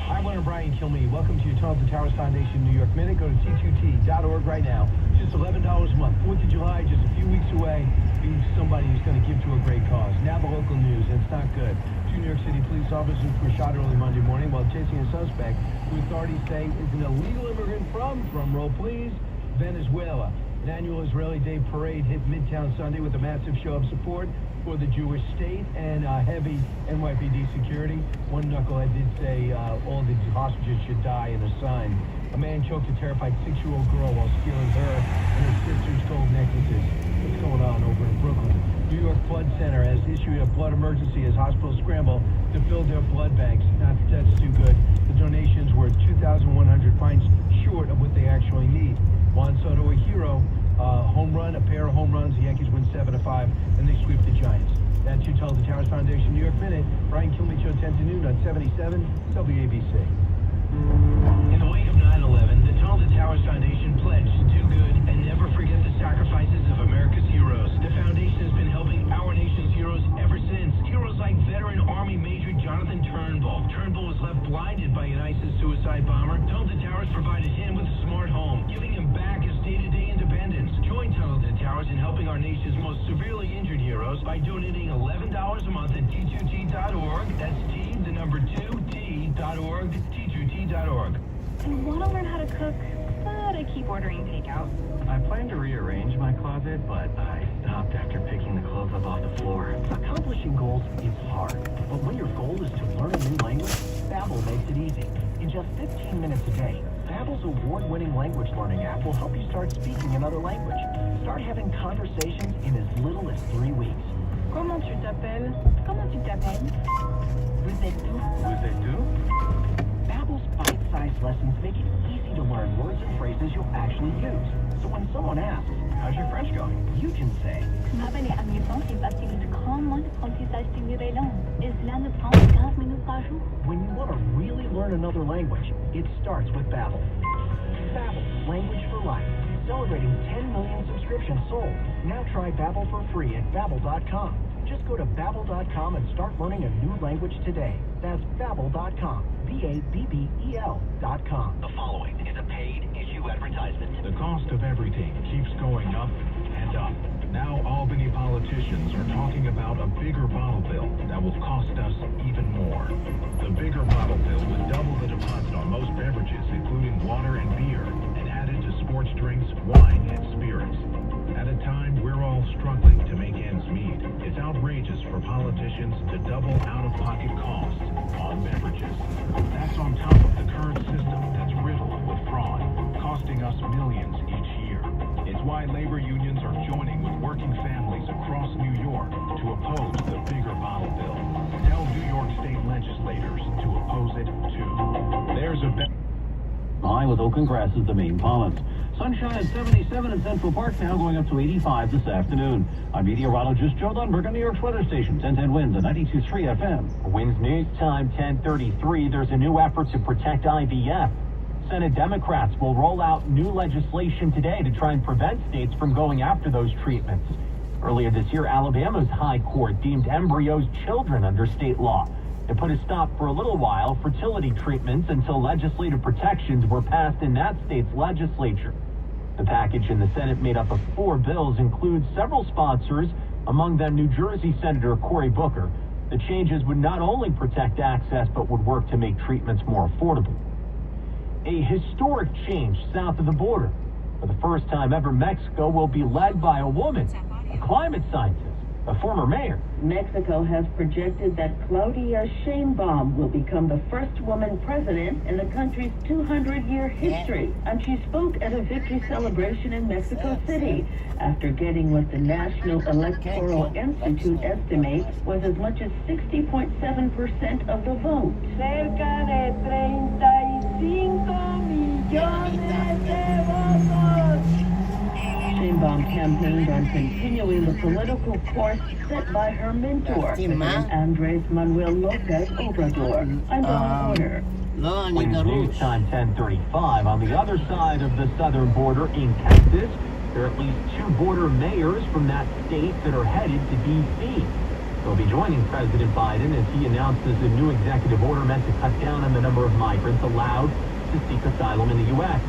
Hi, I'm Brian Kilmeade. Welcome to your Tunnel to Towers Foundation New York Minute. Go to T2T.org right now. Just $11 a month. 4th of July, just a few weeks away. Be somebody who's going to give to a great cause. Now the local news, and it's not good. 2 New York City police officers were shot early Monday morning while chasing a suspect who authorities say is an illegal immigrant from, drumroll please, Venezuela. An annual Israeli Day parade hit Midtown Sunday with a massive show of support for the Jewish state and heavy NYPD security. One knucklehead did say all the hostages should die in a sign. A man choked a terrified 6-year-old girl while stealing her and her sister's gold necklaces. What's going on over in Brooklyn? New York Blood Center has issued a blood emergency as hospitals scramble to fill their blood banks. That's too good. The donations were 5, and they sweep the Giants. That's your Tall Towers Foundation New York Minute. Brian Kilmeade Show 10 to noon on 77 WABC. In the wake of 9/11, the Tall Towers Foundation pledged to do good and never forget the sacrifices of America's heroes. The foundation has been helping our nation's heroes ever since. Heroes like veteran Army Major Jonathan Turnbull. Turnbull was left blinded by an ISIS suicide bomber. Tunnel to Towers provided him with a smart home, giving him back his day-to-day independence. Join Tunnel to Towers in helping our nation's most severely injured heroes by donating $11 a month at T2T.org. That's T, the number 2T.org, T2T.org. I want to learn how to cook, but I keep ordering takeout. I plan to rearrange my closet, but I stopped after picking the clothes up off the floor. Accomplishing goals is hard, but when your goal is to learn a new language, Babbel makes it easy. In just 15 minutes a day, Babbel's award-winning language learning app will help you start speaking another language. Start having conversations in as little as 3 weeks. Comment tu t'appelles? Comment tu t'appelles? Vous êtes où? Vous êtes où? Babbel's bite-sized lessons make it easy to learn words and phrases you'll actually use. So when someone asks, how's your French going? You can say, Ma belle et amusante et facilite grandement l'apprentissage d'une nouvelle langue. Et cela ne prend que 15 minutes par jour. when you want to really learn another language, it starts with Babbel. Babbel, language for life. Celebrating 10 million subscriptions sold. Now try Babbel for free at Babbel.com. Just go to Babbel.com and start learning a new language today. That's Babbel.com. Babbel.com. The following is a paid issue advertisement. The cost of everything keeps going up and up. Now Albany politicians are talking about a bigger bottle bill that will cost us even more. The bigger bottle bill would double the deposit on most beverages, including water and beer, and added to sports drinks, wine, and spirits. At a time we're all struggling to make ends meet, it's outrageous for politicians to double out-of-pocket costs on beverages. That's on top of the current system that's riddled with fraud, costing us millions each year. It's why labor unions are joining with working families across New York to oppose the bigger bottle bill. Tell New York state legislators to oppose it too. There's a High with Oakland grass is the main pollen. Sunshine at 77 in Central Park now, going up to 85 this afternoon. I'm meteorologist Joe Lundberg on New York's weather station, 1010 winds at 92.3 FM. Winds news time 10:33. There's a new effort to protect IVF. Senate Democrats will roll out new legislation today to try and prevent states from going after those treatments. Earlier this year, Alabama's high court deemed embryos children under state law. It put a stop for a little while fertility treatments until legislative protections were passed in that state's legislature. The package in the Senate, made up of 4 bills, includes several sponsors, among them New Jersey Senator Cory Booker. The changes would not only protect access, but would work to make treatments more affordable. A historic change south of the border. For the first time ever, Mexico will be led by a woman, a climate scientist, a former mayor. Mexico has projected that Claudia Sheinbaum will become the first woman president in the country's 200-year history. And she spoke at a victory celebration in Mexico City after getting what the National Electoral Institute estimates was as much as 60.7% of the vote. Cerca de 35 millones de votos. Sheinbaum campaigned on continuing the political course set by her mentor, President Andres Manuel Lopez Obrador. I'm Dawn Warner. Winds news time 10:35. On the other side of the southern border in Texas, there are at least 2 border mayors from that state that are headed to D.C. They'll be joining President Biden as he announces a new executive order meant to cut down on the number of migrants allowed to seek asylum in the U.S.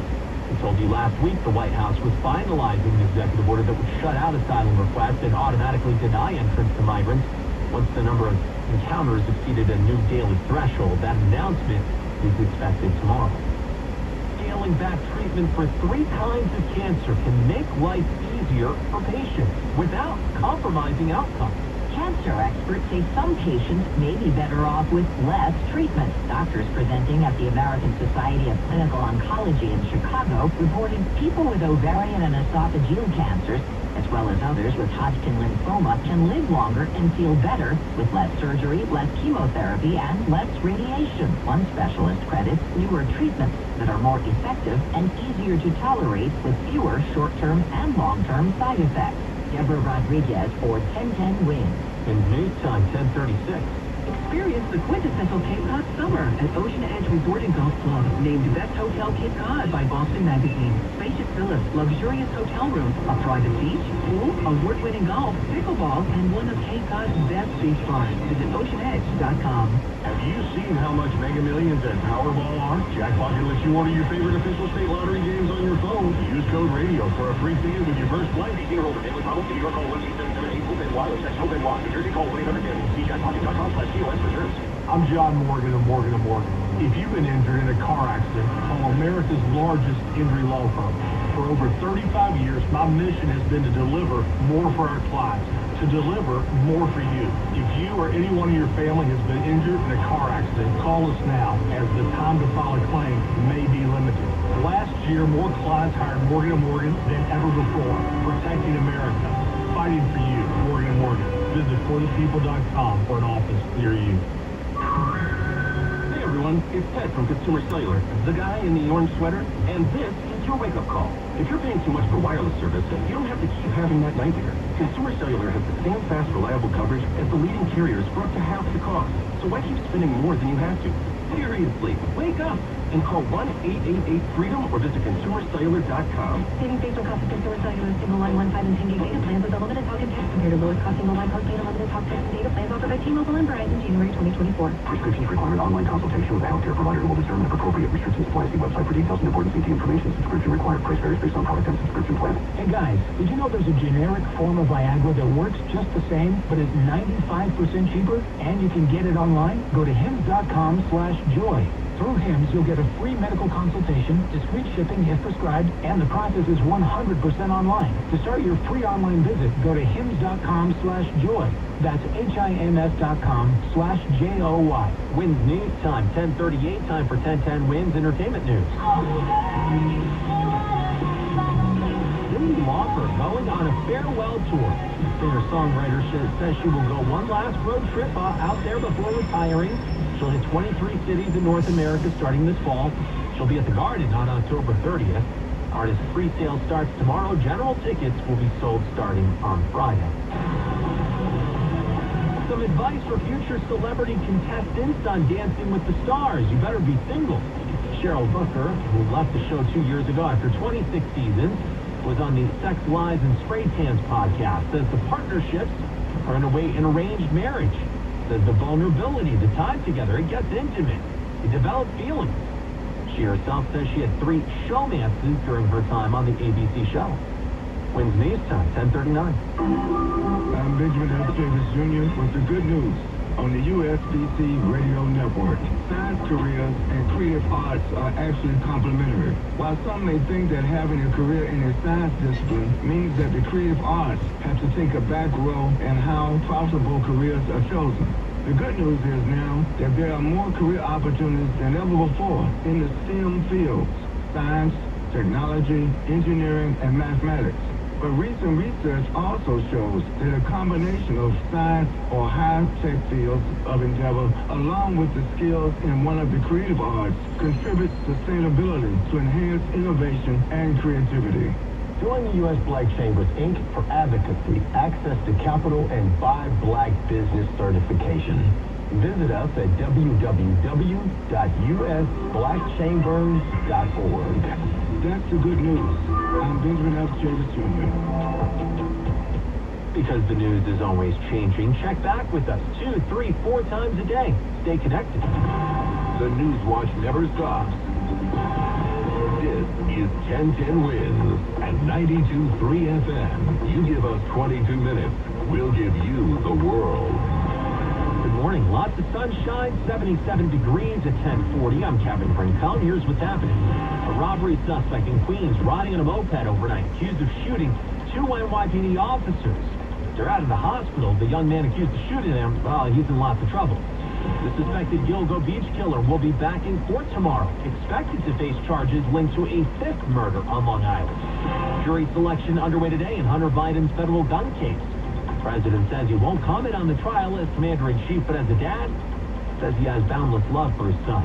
I told you last week the White House was finalizing an executive order that would shut out asylum requests and automatically deny entrance to migrants once the number of encounters exceeded a new daily threshold. That announcement is expected tomorrow. Scaling back treatment for 3 kinds of cancer can make life easier for patients without compromising outcomes. Cancer experts say some patients may be better off with less treatment. Doctors presenting at the American Society of Clinical Oncology in Chicago reported people with ovarian and esophageal cancers, as well as others with Hodgkin lymphoma, can live longer and feel better with less surgery, less chemotherapy, and less radiation. One specialist credits newer treatments that are more effective and easier to tolerate with fewer short-term and long-term side effects. Deborah Rodriguez for 1010 Wins. In news time, 10:36. Experience the quintessential Cape Cod summer at Ocean Edge Resort and Golf Club, named Best Hotel Cape Cod by Boston Magazine. Spacious villas, luxurious hotel rooms, a private beach, pool, award-winning golf, pickleball, and one of Cape Cod's best beach bars. Visit oceanedge.com. Have you seen how much Mega Millions and Powerball are? Jackpot can let you order your favorite official state lottery games on your phone. Use code RADIO for a free ticket with your first play. 18 over daily problem. New York call 1-877-8 Wireless. Text Hope NY. New Jersey call 1-800-GAMBLE. See jackpocket.com/TOS for terms. I'm John Morgan of Morgan & Morgan. If you've been injured in a car accident, call America's largest injury law firm. For over 35 years, my mission has been to deliver more for our clients, to deliver more for you. If you or anyone in your family has been injured in a car accident, call us now, as the time to file a claim may be limited. Last year, more clients hired Morgan & Morgan than ever before, protecting America, fighting for you. Morgan & Morgan. Visit forthepeople.com for an office near you. Hey everyone, it's Ted from Consumer Cellular, the guy in the orange sweater, and this is your wake-up call. If you're paying too much for wireless service, you don't have to keep having that nightmare. Consumer Cellular has the same fast, reliable coverage as the leading carriers for up to half the cost. So why keep spending more than you have to? Seriously, wake up and call 1-888-FREEDOM or visit consumercellular.com. Savings based on cost of Consumer Cellular single line 1, 5, and 10 gig data plans with unlimited talk and text compared to lowest cost single line postpaid unlimited talk, text, and data plans offered by T-Mobile and Verizon January 2024. Prescriptions require an online consultation with a healthcare provider who will determine if appropriate restrictions apply. See website for details and important safety information. Subscription required. Price varies based on product and subscription plan. Hey guys, did you know there's a generic form of Viagra that works just the same, but is 95% cheaper, and you can get it online? Go to hims.com/joy. Through HIMS, you'll get a free medical consultation, discreet shipping if prescribed, and the process is 100% online. To start your free online visit, go to hims.com/joy. That's HIMS.com/JOY. Wins news time, 10:38, time for 1010 Wins Entertainment News. Cindy Lauper going on a farewell tour. Singer-songwriter says she will go one last road trip out there before retiring. She'll hit 23 cities in North America starting this fall. She'll be at the Garden on October 30th. Artist pre-sale starts tomorrow. General tickets will be sold starting on Friday. Some advice for future celebrity contestants on Dancing with the Stars. You better be single. Cheryl Booker, who left the show 2 years ago after 26 seasons, was on the Sex, Lies, and Spray Tans podcast, says the partnerships are in a way an arranged marriage. Says the vulnerability, the time together, it gets intimate. You develop feelings. She herself says she had 3 showmances during her time on the ABC show. Wins news time, 10:39. I'm Benjamin F. Davis Jr. with the good news on the USBC radio network. Science careers and creative arts are actually complementary. While some may think that having a career in a science discipline means that the creative arts have to take a back row in how profitable careers are chosen. The good news is now that there are more career opportunities than ever before in the STEM fields: science, technology, engineering, and mathematics. But recent research also shows that a combination of science or high-tech fields of endeavor, along with the skills in one of the creative arts, contributes sustainability to enhance innovation and creativity. Join the U.S. Black Chambers, Inc. for advocacy, access to capital, and Buy Black Business certification. Visit us at www.usblackchambers.org. That's the good news. I'm Benjamin F. Davis Jr. Because the news is always changing, check back with us 2, 3, 4 times a day. Stay connected. The News Watch never stops. This is 1010 Wins at 92.3 FM. You give us 22 minutes, we'll give you the world. Good morning. Lots of sunshine, 77 degrees at 10:40. I'm Kevin Brinkell. Here's what's happening. A robbery suspect in Queens riding on a moped overnight, accused of shooting 2 NYPD officers. They're out of the hospital. The young man accused of shooting them, well, he's in lots of trouble. The suspected Gilgo Beach killer will be back in court tomorrow, expected to face charges linked to a 5th murder on Long Island. Jury selection underway today in Hunter Biden's federal gun case. The president says he won't comment on the trial as commander-in-chief, but as a dad, says he has boundless love for his son.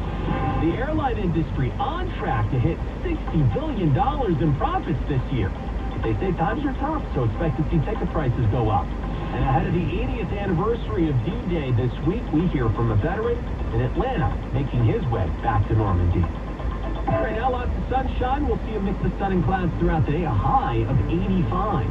The airline industry on track to hit $60 billion in profits this year. The They say times are tough, so expect to see ticket prices go up. And ahead of the 80th anniversary of D-Day this week, we hear from a veteran in Atlanta making his way back to Normandy. Right now, lots of sunshine. We'll see a mix of sun and clouds throughout the day, a high of 85.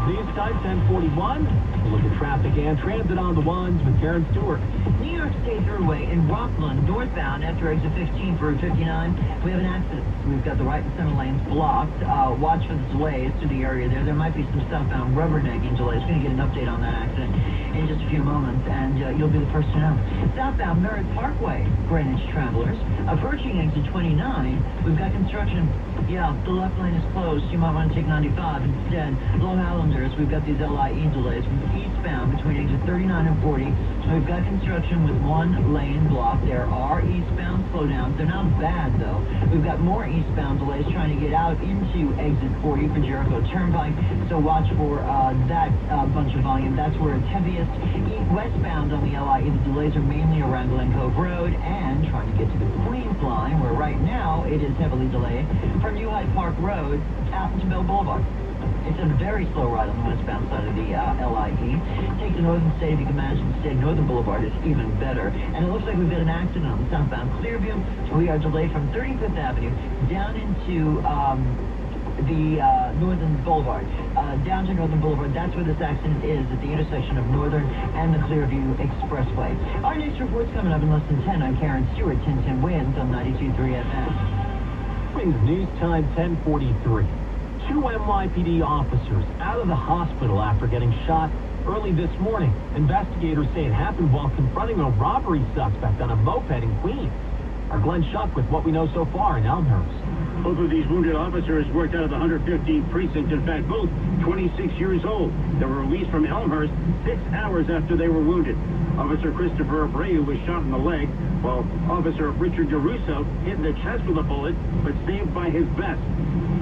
News time, 10:41. We'll look at traffic and transit on the ones with Karen Stewart. New York State Thruway in Rockland, northbound after exit 15 for 59. We have an accident. We've got the right and center lanes blocked. Watch for the delays to the area there. There might be some southbound rubbernegging delays. We're going to get an update on that accident in just a few moments, and you'll be the first to know. Southbound Merritt Parkway, Greenwich travelers. Approaching exit 29, we've got construction. Yeah, the left lane is closed. You might want to take 95 instead. Long Islanders, we've got these LIE delays. Eastbound between exit 39 and 40. We've got construction with one lane blocked. There are eastbound slowdowns. They're not bad, though. We've got more eastbound delays trying to get out into exit 40 for Jericho Turnpike. So watch for that bunch of volume. That's where it's heaviest. Westbound on the LIE, the delays are mainly around Glen Cove Road and trying to get to the Queens line, where right now it is heavily delayed from New Hyde Park Road out into Bell Boulevard. It's a very slow ride on the westbound side of the LIE. Take the northern state, if you can imagine, state Northern Boulevard is even better. And it looks like we've got an accident on the southbound Clearview. We are delayed from 35th Avenue down into the Northern Boulevard. Down to Northern Boulevard, that's where this accident is, at the intersection of Northern and the Clearview Expressway. Our next report's coming up in less than 10. I'm Karen Stewart, 1010 Winds on 92.3 FM. Wings News Time, 10:43. Two NYPD officers out of the hospital after getting shot early this morning. Investigators say it happened while confronting a robbery suspect on a moped in Queens. Our Glenn Schuck with what we know so far in Elmhurst. Both of these wounded officers worked out of the 115th precinct. In fact, both 26 years old. They were released from Elmhurst 6 hours after they were wounded. Officer Christopher Abreu was shot in the leg, while Officer Richard DeRusso hit in the chest with a bullet, but saved by his vest.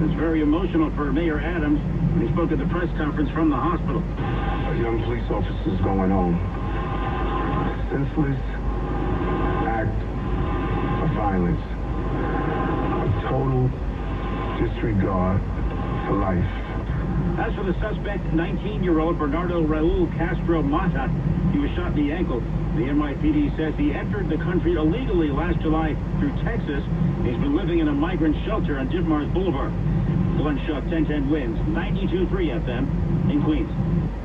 It's very emotional for Mayor Adams when he spoke at the press conference from the hospital. A young police officer is going home. Senseless act of violence. A total disregard for life. As for the suspect, 19-year-old Bernardo Raul Castro Mata, he was shot in the ankle. The NYPD says he entered the country illegally last July through Texas. He's been living in a migrant shelter on Ditmars Boulevard. Glenn Schuck, 1010 Winds, 92.3 FM in Queens.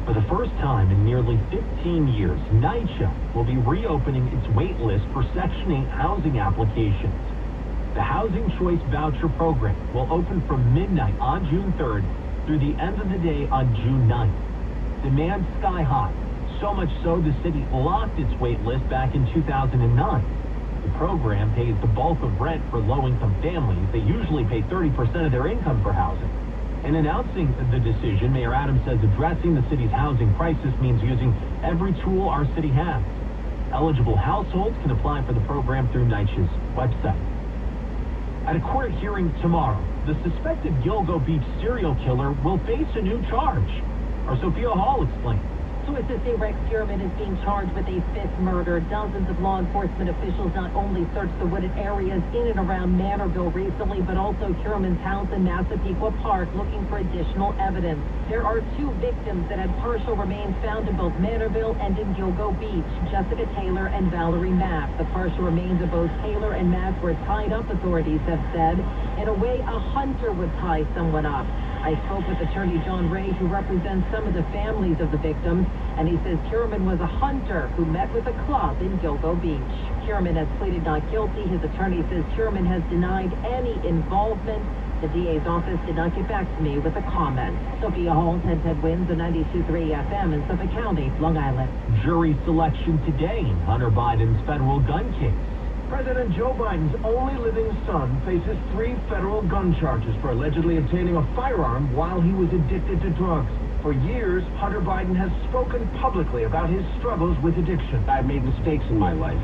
For the first time in nearly 15 years, NYCHA will be reopening its wait list for Section 8 housing applications. The Housing Choice Voucher Program will open from midnight on June 3rd through the end of the day on June 9th. Demand sky high. So much so, the city locked its wait list back in 2009. The program pays the bulk of rent for low-income families. They usually pay 30% of their income for housing. In announcing the decision, Mayor Adams says addressing the city's housing crisis means using every tool our city has. Eligible households can apply for the program through NYCHA's website. At a court hearing tomorrow, the suspected Gilgo Beach serial killer will face a new charge. Our Sophia Hall explains. Sources say Rex Kierman is being charged with a fifth murder. Dozens of law enforcement officials not only searched the wooded areas in and around Manorville recently, but also Kierman's house in Massapequa Park looking for additional evidence. There are two victims that had partial remains found in both Manorville and in Gilgo Beach, Jessica Taylor and Valerie Mack. The partial remains of both Taylor and Mack were tied up, authorities have said. In a way, a hunter would tie someone up. I spoke with attorney John Ray, who represents some of the families of the victims, and he says Kierman was a hunter who met with a club in Gilgo Beach. Kierman has pleaded not guilty. His attorney says Kierman has denied any involvement. The DA's office did not get back to me with a comment. Sophia Hall, 1010 Winds, the 92.3 FM in Suffolk County, Long Island. Jury selection today in Hunter Biden's federal gun case. President Joe Biden's only living son faces 3 federal gun charges for allegedly obtaining a firearm while he was addicted to drugs. For years, Hunter Biden has spoken publicly about his struggles with addiction. I've made mistakes in my life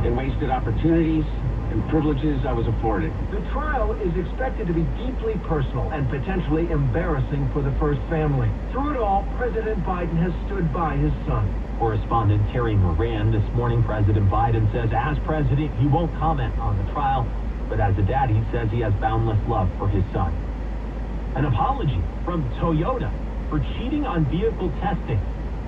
and wasted opportunities and privileges I was afforded. The trial is expected to be deeply personal and potentially embarrassing for the first family. Through it all, President Biden has stood by his son. Correspondent Terry Moran. This morning, President Biden says as president, he won't comment on the trial, but as a dad, he says he has boundless love for his son. An apology from Toyota for cheating on vehicle testing.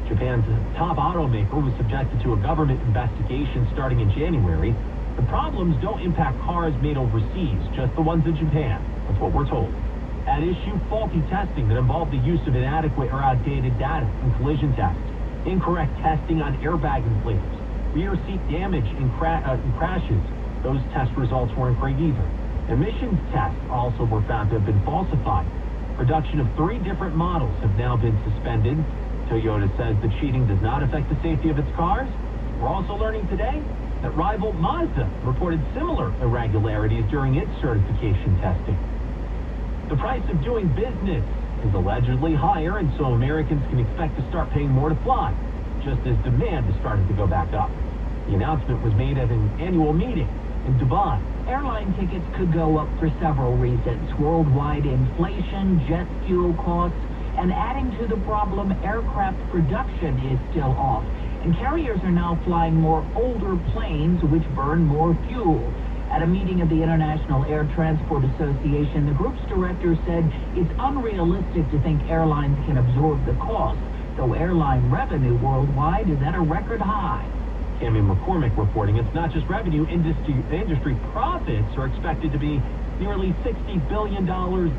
Japan's top automaker was subjected to a government investigation starting in January. The problems don't impact cars made overseas, just the ones in Japan. That's what we're told. At issue, faulty testing that involved the use of inadequate or outdated data in collision tests, incorrect testing on airbag inflators, rear seat damage in crashes. Those test results weren't great either. Emissions tests also were found to have been falsified. Production of 3 different models have now been suspended. Toyota says the cheating does not affect the safety of its cars. We're also learning today that rival Mazda reported similar irregularities during its certification testing. The price of doing business is allegedly higher, and so Americans can expect to start paying more to fly, just as demand is starting to go back up. The announcement was made at an annual meeting in Dubai. Airline tickets could go up for several reasons. Worldwide inflation, jet fuel costs, and adding to the problem, aircraft production is still off. And carriers are now flying more older planes, which burn more fuel. At a meeting of the International Air Transport Association, the group's director said it's unrealistic to think airlines can absorb the cost, though airline revenue worldwide is at a record high. Tammy McCormick reporting it's not just revenue, industry profits are expected to be nearly $60 billion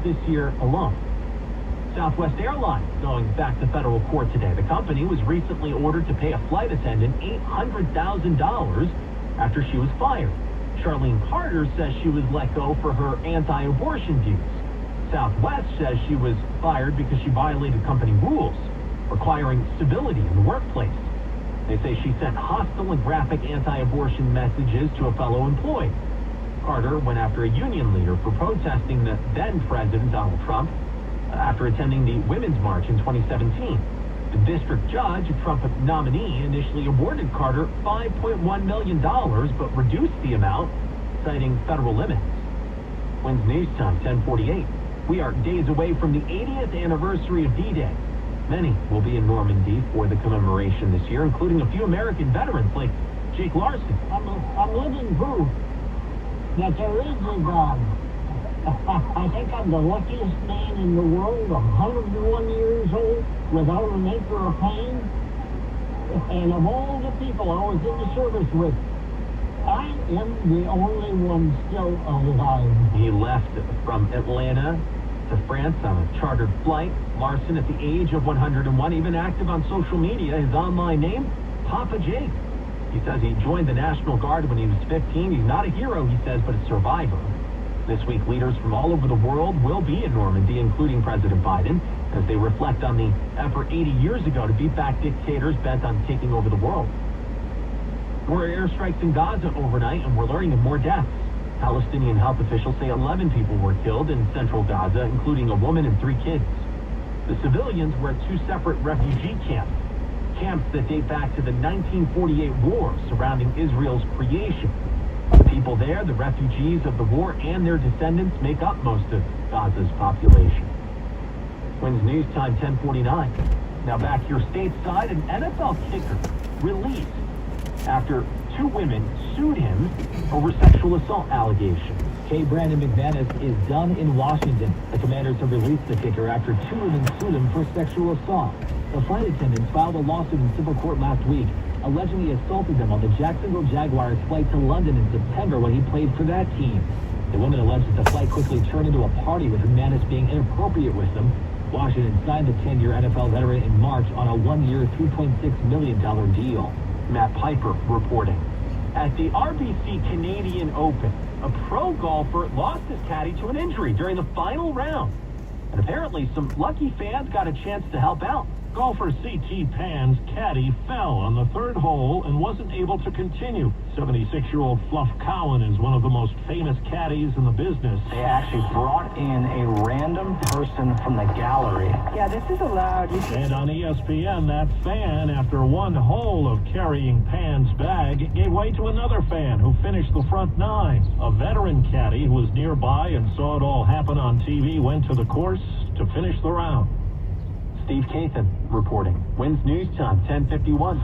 this year alone. Southwest Airlines going back to federal court today. The company was recently ordered to pay a flight attendant $800,000 after she was fired. Charlene Carter says she was let go for her anti-abortion views. Southwest says she was fired because she violated company rules, requiring civility in the workplace. They say she sent hostile and graphic anti-abortion messages to a fellow employee. Carter went after a union leader for protesting the then-President Donald Trump after attending the Women's March in 2017. The district judge, a Trump nominee, initially awarded Carter $5.1 million, but reduced the amount, citing federal limits. Wins News Time, 10:48. We are days away from the 80th anniversary of D-Day. Many will be in Normandy for the commemoration this year, including a few American veterans like Jake Larson. I'm living proof that there is a God. I think I'm the luckiest man in the world, 101 years old, without an acre of pain. And of all the people I was in the service with, I am the only one still alive. He left from Atlanta to France on a chartered flight. Larson, at the age of 101, even active on social media, his online name, Papa Jake. He says he joined the National Guard when he was 15. He's not a hero, he says, but a survivor. This week, leaders from all over the world will be in Normandy, including President Biden, as they reflect on the effort 80 years ago to beat back dictators bent on taking over the world. More airstrikes in Gaza overnight, and we're learning of more deaths. Palestinian health officials say 11 people were killed in central Gaza, including a woman and 3 kids. The civilians were at 2 separate refugee camps that date back to the 1948 war surrounding Israel's creation. The people there, the refugees of the war and their descendants, make up most of Gaza's population. Wins News Time, 10:49. Now back here stateside, an NFL kicker released after 2 women sued him over sexual assault allegations. Brandon McManus is done in Washington. The Commanders have released the kicker after 2 women sued him for sexual assault. The flight attendants filed a lawsuit in civil court last week, allegedly assaulted them on the Jacksonville Jaguars' flight to London in September when he played for that team. The women alleged that the flight quickly turned into a party with McManus being inappropriate with them. Washington signed the 10-year NFL veteran in March on a 1-year, $3.6 million deal. Matt Piper reporting. At the RBC Canadian Open, a pro golfer lost his caddy to an injury during the final round. And apparently some lucky fans got a chance to help out. Golfer C.T. Pan's caddy fell on the 3rd hole and wasn't able to continue. 76-year-old Fluff Cowan is one of the most famous caddies in the business. They actually brought in a random person from the gallery. Yeah, this is allowed. And on ESPN, that fan, after 1 hole of carrying Pan's bag, gave way to another fan who finished the front 9. A veteran caddy who was nearby and saw it all happen on TV went to the course to finish the round. Steve Kathan reporting. Wins News Time, 10:51.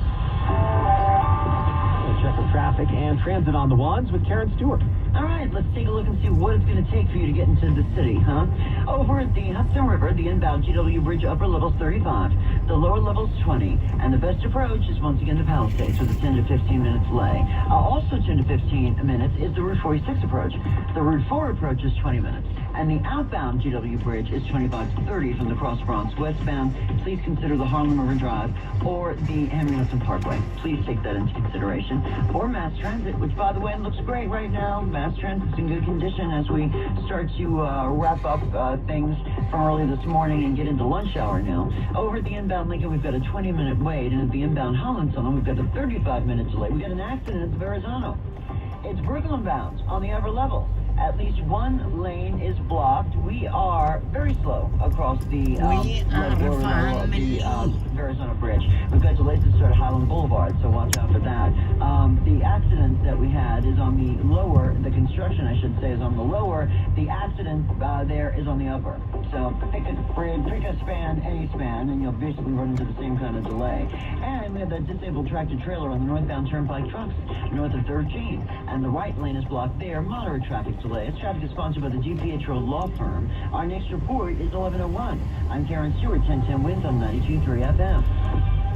A check of traffic and transit on the ones with Karen Stewart. All right, let's take a look and see what it's going to take for you to get into the city, huh? Over at the Hudson River, the inbound GW Bridge upper level's 35, the lower level's 20, and the best approach is once again to Palisades with a 10 to 15 minutes delay. Also 10 to 15 minutes is the Route 46 approach. The Route 4 approach is 20 minutes, and the outbound GW Bridge is 25 to 30 from the Cross Bronx westbound. Please consider the Harlem River Drive or the Henry Hudson Parkway. Please take that into consideration. Or mass transit, which by the way looks great right now. Mass transit's in good condition as we start to wrap up things from early this morning and get into lunch hour now. Over at the inbound Lincoln, we've got a 20-minute wait, and at the inbound Holland-Tunnel, we've got a 35-minute delay. We got an accident at the Verrazano. It's Brooklyn bound on the upper level. At least one lane is blocked. We are very slow across the Verrazano Bridge. We've got delays that start at Highland Boulevard, so watch out for that. The accident that we had is on the lower, the construction, I should say, is on the lower. The accident there is on the upper. So pick a span, any span, and you'll basically run into the same kind of delay. And we have that disabled tractor trailer on the northbound turnpike trucks, north of 13. And the right lane is blocked there. Moderate traffic delay. This traffic is sponsored by the DiPietro Law Firm. Our next report is 11:01. I'm Karen Stewart, 1010 Winds on 92.3 FM.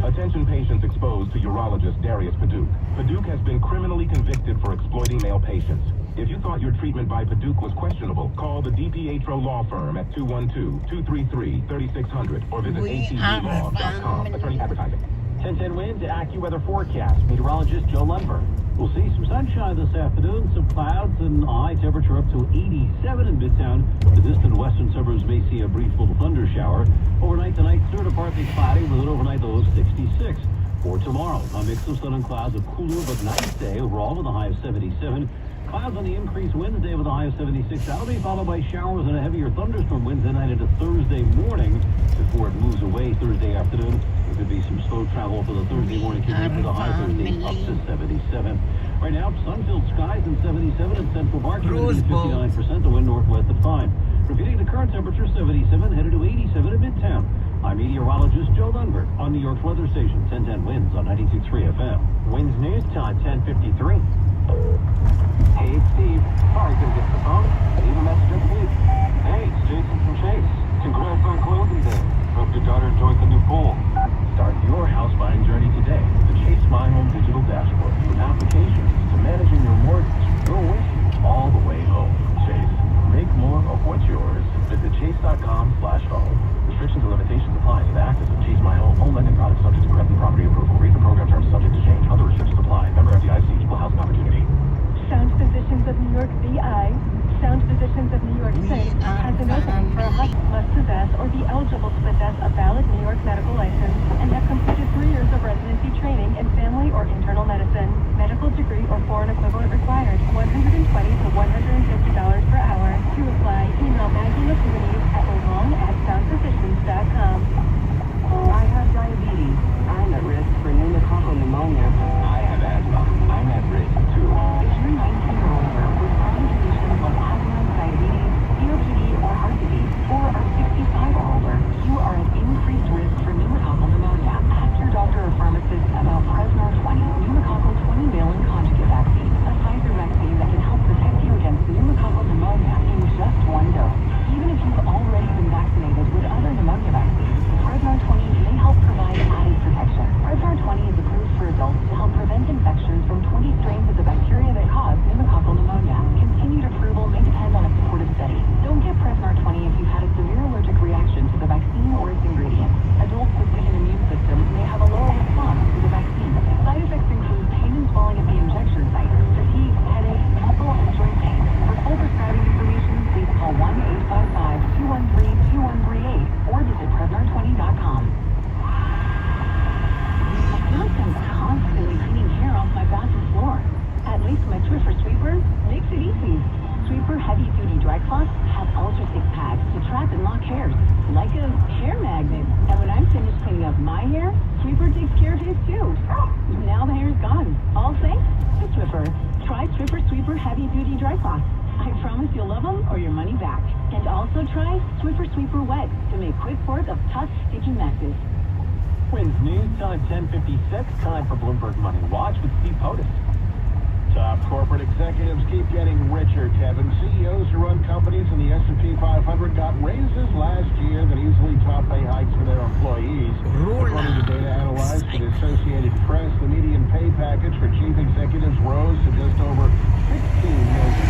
Attention patients exposed to urologist Darius Paduke. Paduke has been criminally convicted for exploiting male patients. If you thought your treatment by Paduke was questionable, call the DiPietro Law Firm at 212-233-3600 or visit atvlaw.com. Attorney advertising. 1010 Winds, AccuWeather forecast. Meteorologist Joe Lundberg. We'll see some sunshine this afternoon, some clouds, and a high temperature up to 87 in Midtown. The distant western suburbs may see a brief little thunder shower. Overnight tonight, sort of partly cloudy with an overnight low of 66. For tomorrow, a mix of sun and clouds, a cooler but nice day overall with a high of 77. Clouds on the increase Wednesday with a high of 76. That'll be followed by showers and a heavier thunderstorm Wednesday night into Thursday morning before it moves away Thursday afternoon. There could be some slow travel for the Thursday morning commute with a high Thursday up to 77. Right now, sun-filled skies and 77 in Central Park, humidity 59%, the wind northwest of 5. Repeating the current temperature, 77, headed to 87 in Midtown. I'm meteorologist Joe Lundberg on New York's weather station, 1010 Winds on 92.3 FM. Winds news time, 10:53. Hey, it's Steve. Sorry couldn't get to the phone. Leave a message up here. Hey, it's Jason from Chase. Congrats on closing day. Hope your daughter enjoyed the new pool. Start your house buying journey today with the Chase My Home digital dashboard with applications to managing your mortgage. We'll with you all the way home. Chase, make more of what's yours. Visit chase.com/home. Restrictions and limitations apply to the access of Chase My Home. Home lending products subject to credit and property approval. Rates and program terms subject to change. Other restrictions apply. Member FDIC. Equal housing opportunity. Sound Physicians of New York VI, Sound Physicians of New York State, has an opening for a hospital must possess or be eligible to possess a valid New York medical license and have completed 3 years of residency training in family or internal medicine. Medical degree or foreign equivalent required. $120 to $150 per hour. To apply, email Maggie Lafunis at long@soundphysicians.com. I have diabetes. I'm at risk for pneumococcal pneumonia. I have asthma. I'm at risk too. If you're 19 or older with chronic conditions like asthma, diabetes, COPD, or heart disease, or are 65 or older, you are at increased risk for pneumococcal pneumonia. Ask your doctor or pharmacist about Prevnar 20, pneumococcal 20 valent conjugate vaccine, a Pfizer vaccine that can help protect you against pneumococcal pneumonia in just 1 dose. Even if you've already been vaccinated with other pneumonia vaccines, Prevnar 20 may help provide added protection. Prevnar 20 is approved for adults to help prevent infections from 20 strains of the bacteria that cause pneumococcal pneumonia. Continued approval may depend on a supportive study. Don't get Prevnar 20 if you've had a severe allergic reaction to the vaccine or its ingredients. Adults with weakened immune systems may have a lower response to the vaccine. Side effects include pain and swelling at the injection site, fatigue, headache, muscle, and joint pain. For full prescribing information, please call 1-855-213-2138 or visit Prevnar20.com. I feel like I'm constantly cleaning hair off my bathroom floor. At least my Swiffer sweeper makes it easy. Sweeper Heavy Duty Dry Cloths have ultra thick pads to trap and lock hairs, like a hair magnet. And when I'm finished cleaning up my hair, Sweeper takes care of his too. Now the hair's gone. All thanks to Swiffer. Try Swiffer Sweeper Heavy Duty Dry Cloths. I promise you'll love them or your money back. And also try Swiffer Sweeper Wet to make quick work of tough, sticky messes. Winds news time 10:56. Time for Bloomberg Money Watch with Steve Potus. Top corporate executives keep getting richer, Kevin. 500 got raises last year that easily topped pay hikes for their employees. According to data analyzed for the Associated Press, the median pay package for chief executives rose to just over $16 million,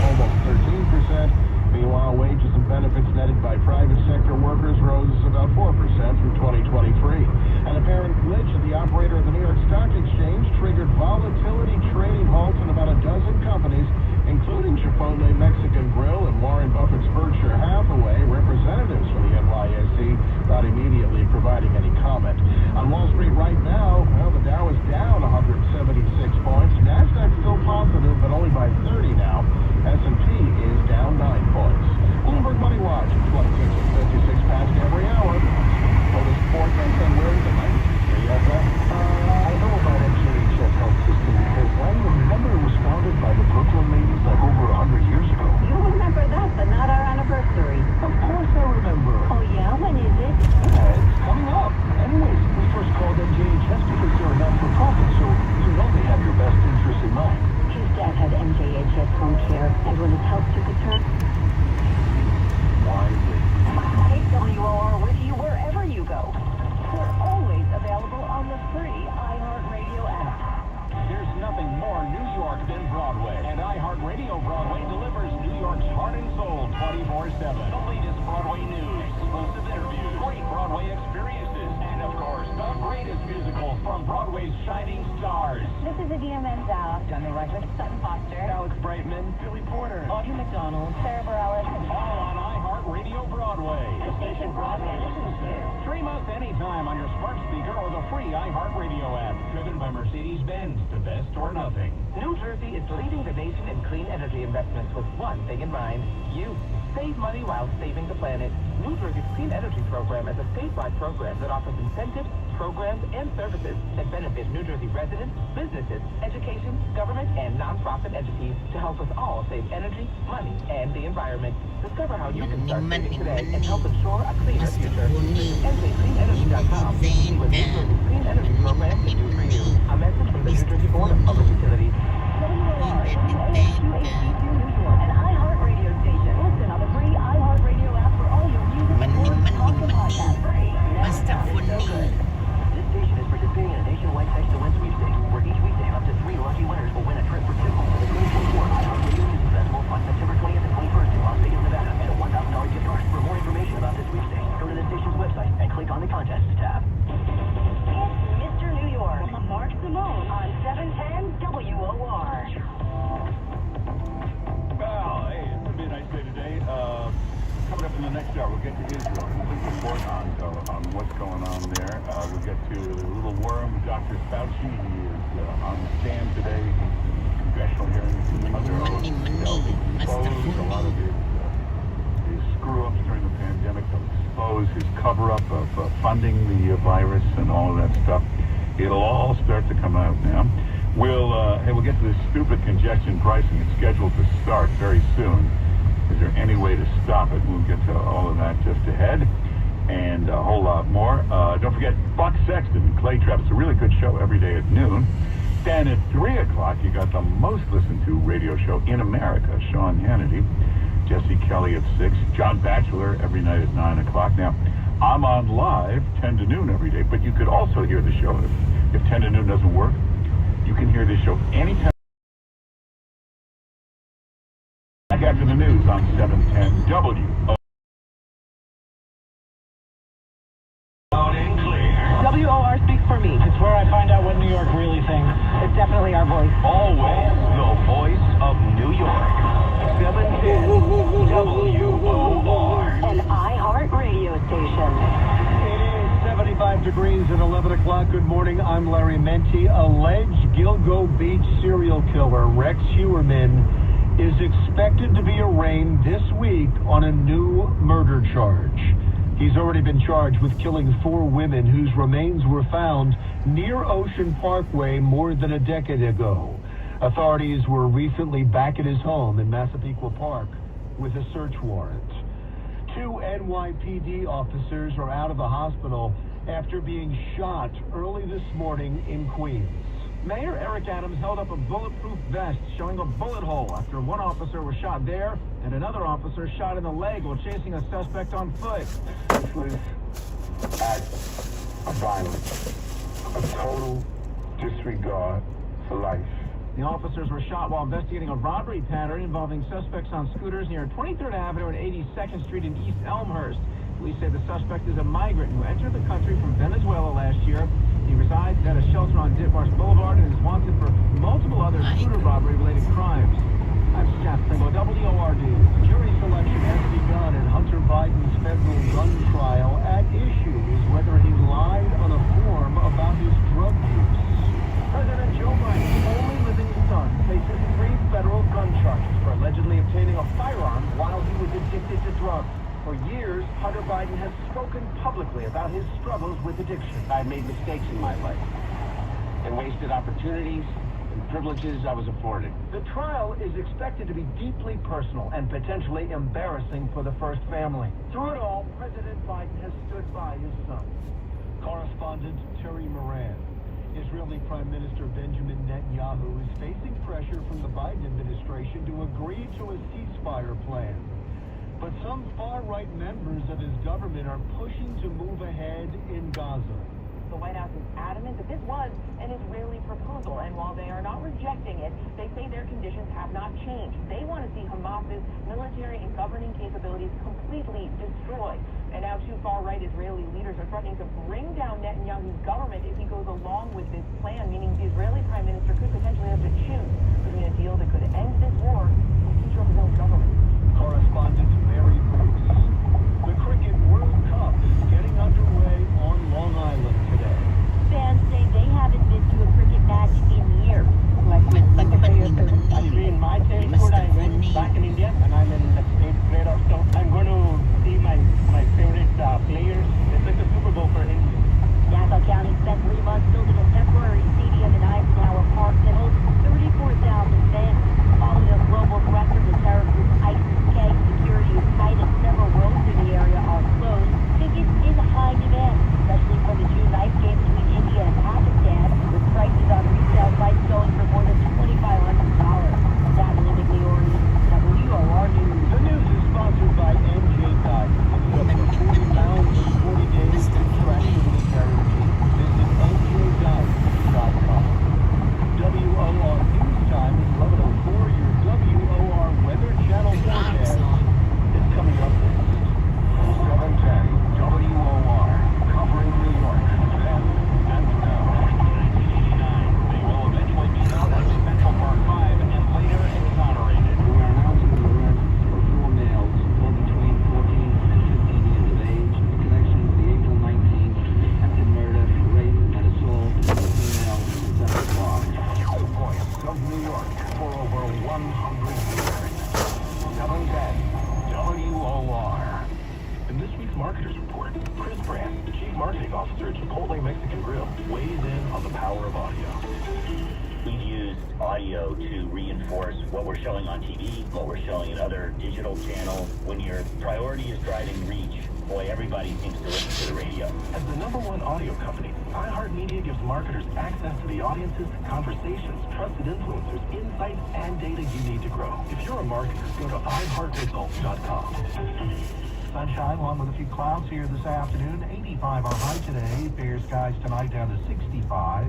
almost 13%. Meanwhile, wages and benefits netted by private sector workers rose about 4% through 2023. An apparent glitch at the operator of the New York Stock Exchange triggered volatility trading halts in about a dozen companies, including Chipotle Mexican Grill and Warren Buffett's Berkshire Hathaway. Representatives from the NYSE not immediately providing any comment. On Wall Street right now, well, the Dow is down 176 points. NASDAQ still positive, but only by 30 now. S&P is down 9 points. Bloomberg Money Watch, 26 past every hour. For the forecast on where the 93 FM. I know about MJHS Health System because I remember it was founded by the Brooklyn ladies like over 100 years ago. You remember that, but not our anniversary. Of course I remember. Oh, yeah? When is it? It's coming up. Anyways, we first called MJHS because they're a not-for-profit, so you know they have your best interest in mind. His dad had MJHS home care, and when his health took a turn... Why wait? Take WOR with you wherever you go. We're always available on the free iHeartRadio app. There's nothing more New York than Broadway, and iHeartRadio Broadway delivers New York's heart and soul 24/7. The latest Broadway news, exclusive interviews, great Broadway experiences, and of course, the greatest musicals from Broadway's shining stars. This is Idina Menzel, Johnny Rodriguez, Sutton Foster, Alex Brightman, Billy Porter, Audrey McDonald, Sarah Bareilles, all on iHeartRadio Broadway. the station Broadway listens to. Stream us anytime on your smart speaker or the free iHeartRadio app. Driven by Mercedes-Benz, the best or nothing. New Jersey is leading the nation in clean energy investments with one thing in mind: you. Save money while saving the planet. New Jersey's Clean Energy Program is a statewide program that offers incentives, programs, and services that benefit New Jersey residents, businesses, education, government, and nonprofit entities to help us all save energy, money, and the environment. Discover how you can start saving today and help ensure a cleaner future. Visit NJCleanEnergy.com to see what New Jersey's Clean Energy Program can do for you. A message from the New Jersey Board of Public Utilities. WOR, an iHeartRadio station. Listen on the free iHeartRadio app for all your music, sports, talk, and podcasts. This station is participating in a nationwide text to win sweepstakes, where each weekday up to 3 lucky winners will win a trip for 2 to the 2024 iHeartRadio Music Festival on September 20th and 21st in Las Vegas, Nevada, and a $1,000 gift card. For more information about this sweepstakes, go to the station's website and click on the Contests tab. It's Mr. New York, Mark Simone on 710 WOR. Well, hey, it's going to be a nice day today. Coming up in the next hour, we'll get to Israel. We'll report on what's going on there. We'll get to the little worm, Dr. Fauci. He is on the stand today. Congressional hearings under oath. He'll expose a lot of his screw-ups during the pandemic. He'll expose his cover-up of funding the virus and all of that stuff. It'll all start to come out now. We'll get to this stupid congestion pricing. It's scheduled to start very soon. Is there any way to stop it? We'll get to all of that just ahead, and a whole lot more. Don't forget Buck Sexton and Clay Trap. It's a really good show every day at noon. Then at 3 o'clock, you got the most listened to radio show in America, Sean Hannity. Jesse Kelly at 6. John Batchelor every night at 9 o'clock. Now, I'm on live 10 to noon every day, but you could also hear the show. If 10 to noon doesn't work, you can hear this show anytime. After the news on 710 WOR. WOR speaks for me. It's where I find out what New York really thinks. It's definitely our voice. Always the voice of New York. 710 WOR. An iHeartRadio station. It is 75 degrees at 11 o'clock. Good morning. I'm Larry Menti. Alleged Gilgo Beach serial killer Rex Heuermann is expected to be arraigned this week on a new murder charge. He's already been charged with killing 4 women whose remains were found near Ocean Parkway more than a decade ago. Authorities were recently back at his home in Massapequa Park with a search warrant. 2 NYPD officers are out of the hospital after being shot early this morning in Queens. Mayor Eric Adams held up a bulletproof vest showing a bullet hole after one officer was shot there and another officer shot in the leg while chasing a suspect on foot. This was act of violence, a total disregard for life. The officers were shot while investigating a robbery pattern involving suspects on scooters near 23rd Avenue and 82nd Street in East Elmhurst. Police say the suspect is a migrant who entered the country from Venezuela last year. He resides at a shelter on Ditmarsh Boulevard and is wanted for multiple other scooter robbery-related crimes. I'm Jeff Pringle, WORD. Jury selection has begun in Hunter Biden's federal gun trial. At issue is whether he lied on a form about his drug use. President Joe Biden's only living son faces 3 federal gun charges for allegedly obtaining a firearm while he was addicted to drugs. For years, Hunter Biden has spoken publicly about his struggles with addiction. I've made mistakes in my life and wasted opportunities and privileges I was afforded. The trial is expected to be deeply personal and potentially embarrassing for the first family. Through it all, President Biden has stood by his son. Correspondent Terry Moran. Israeli Prime Minister Benjamin Netanyahu is facing pressure from the Biden administration to agree to a ceasefire plan. But some far-right members of his government are pushing to move ahead in Gaza. The White House is adamant that this was an Israeli proposal, and while they are not rejecting it, they say their conditions have not changed. They want to see Hamas's military and governing capabilities completely destroyed. And now 2 far-right Israeli leaders are threatening to bring down Netanyahu's government if he goes along with this plan, meaning the Israeli prime minister could potentially have to choose between a deal that could end this war or future of his own government. Correspondent Mary Bruce. The Cricket World Cup is getting underway on Long Island today. Fans say they haven't been to a cricket match in years. Like Secretary of Defense, actually in my childhood I went back in India and I'm in the 8th grade or so. I'm going to see my favorite players. It's like the Super Bowl for India. Nassau County spent 3 months building a temporary stadium in Eisenhower Park that holds 34,000 fans. Following a global threat from the terror group ISIS. Security is tight and several roads in the area are closed. Tickets in high demand, especially for the 2 night game between India and Pakistan, with prices on retail sites going for more than $2,500. That limit the order. WOR News. The news is sponsored by NJ Guide. Up for 40 pounds and 40 days to track the guarantee. Visit njguide.com. WOR News Time is 11:04. Your WOR Weather Channel forecast is coming up next. 710 WOR, covering New York, then and now. 1989, they will eventually be known as Central Park 5 and later exonerated. We are announcing the arrest of 4 males, all between 14 and 15 years of age, in connection with the April 19th attempted murder, rape, and assault of a female in Central Park. The voice of New York for over 100 years. 710 WOR. In this week's Marketers Report, Chris Brandt, the Chief Marketing Officer at Chipotle Mexican Grill, weighs in on the power of audio. We've used audio to reinforce what we're showing on TV, what we're showing in other digital channels. When your priority is driving reach, boy, everybody seems to listen to the radio. As the #1 audio company, iHeartMedia gives marketers access to the audiences, conversations, trusted influencers, insights, and data you need to grow. If you're a marketer, go to iHeartResults.com. Sunshine along with a few clouds here this afternoon. 85 our high today. Fair skies tonight down to 65.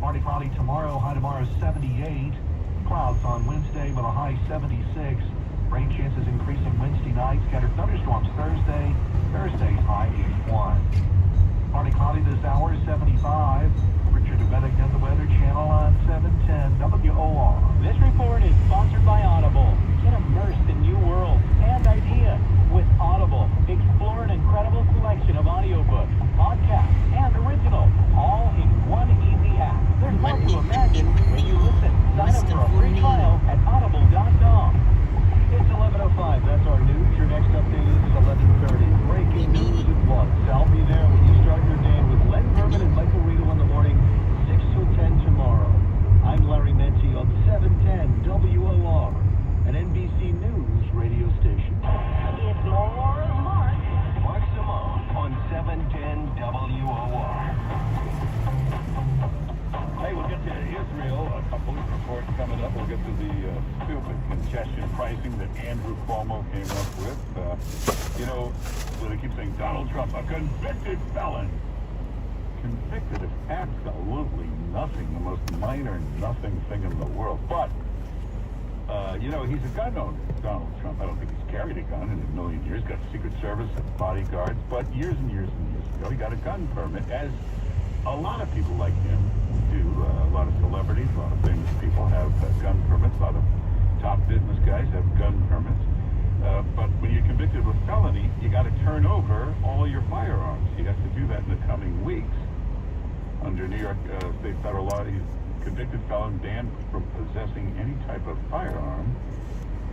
Partly cloudy tomorrow. High tomorrow 78. Clouds on Wednesday with a high 76. Rain chances increasing Wednesday night. Scattered thunderstorms Thursday. Thursday's high 81. Partly cloudy this hour 75. Richard Benedict, the Weather Channel on 710 WOR. This report is sponsored by Audible. Get immersed in new worlds and ideas with Audible. Explore an incredible selection of audiobooks, podcasts, and originals, all in one easy app. There's more to imagine when you listen. Sign up for a free trial at audible.com. Andrew Cuomo came up with. So they keep saying Donald Trump, a convicted felon. Convicted of absolutely nothing, the most minor nothing thing in the world. But, he's a gun owner, Donald Trump. I don't think he's carried a gun in a million years. Got Secret Service and bodyguards. But years and years and years ago, he got a gun permit, as a lot of people like him do. A lot of celebrities, a lot of famous people have gun permits. A lot of top business guys have gun permits. But when you're convicted of a felony, you got to turn over all your firearms. You have to do that in the coming weeks. Under New York state federal law, he's a convicted felon banned from possessing any type of firearm,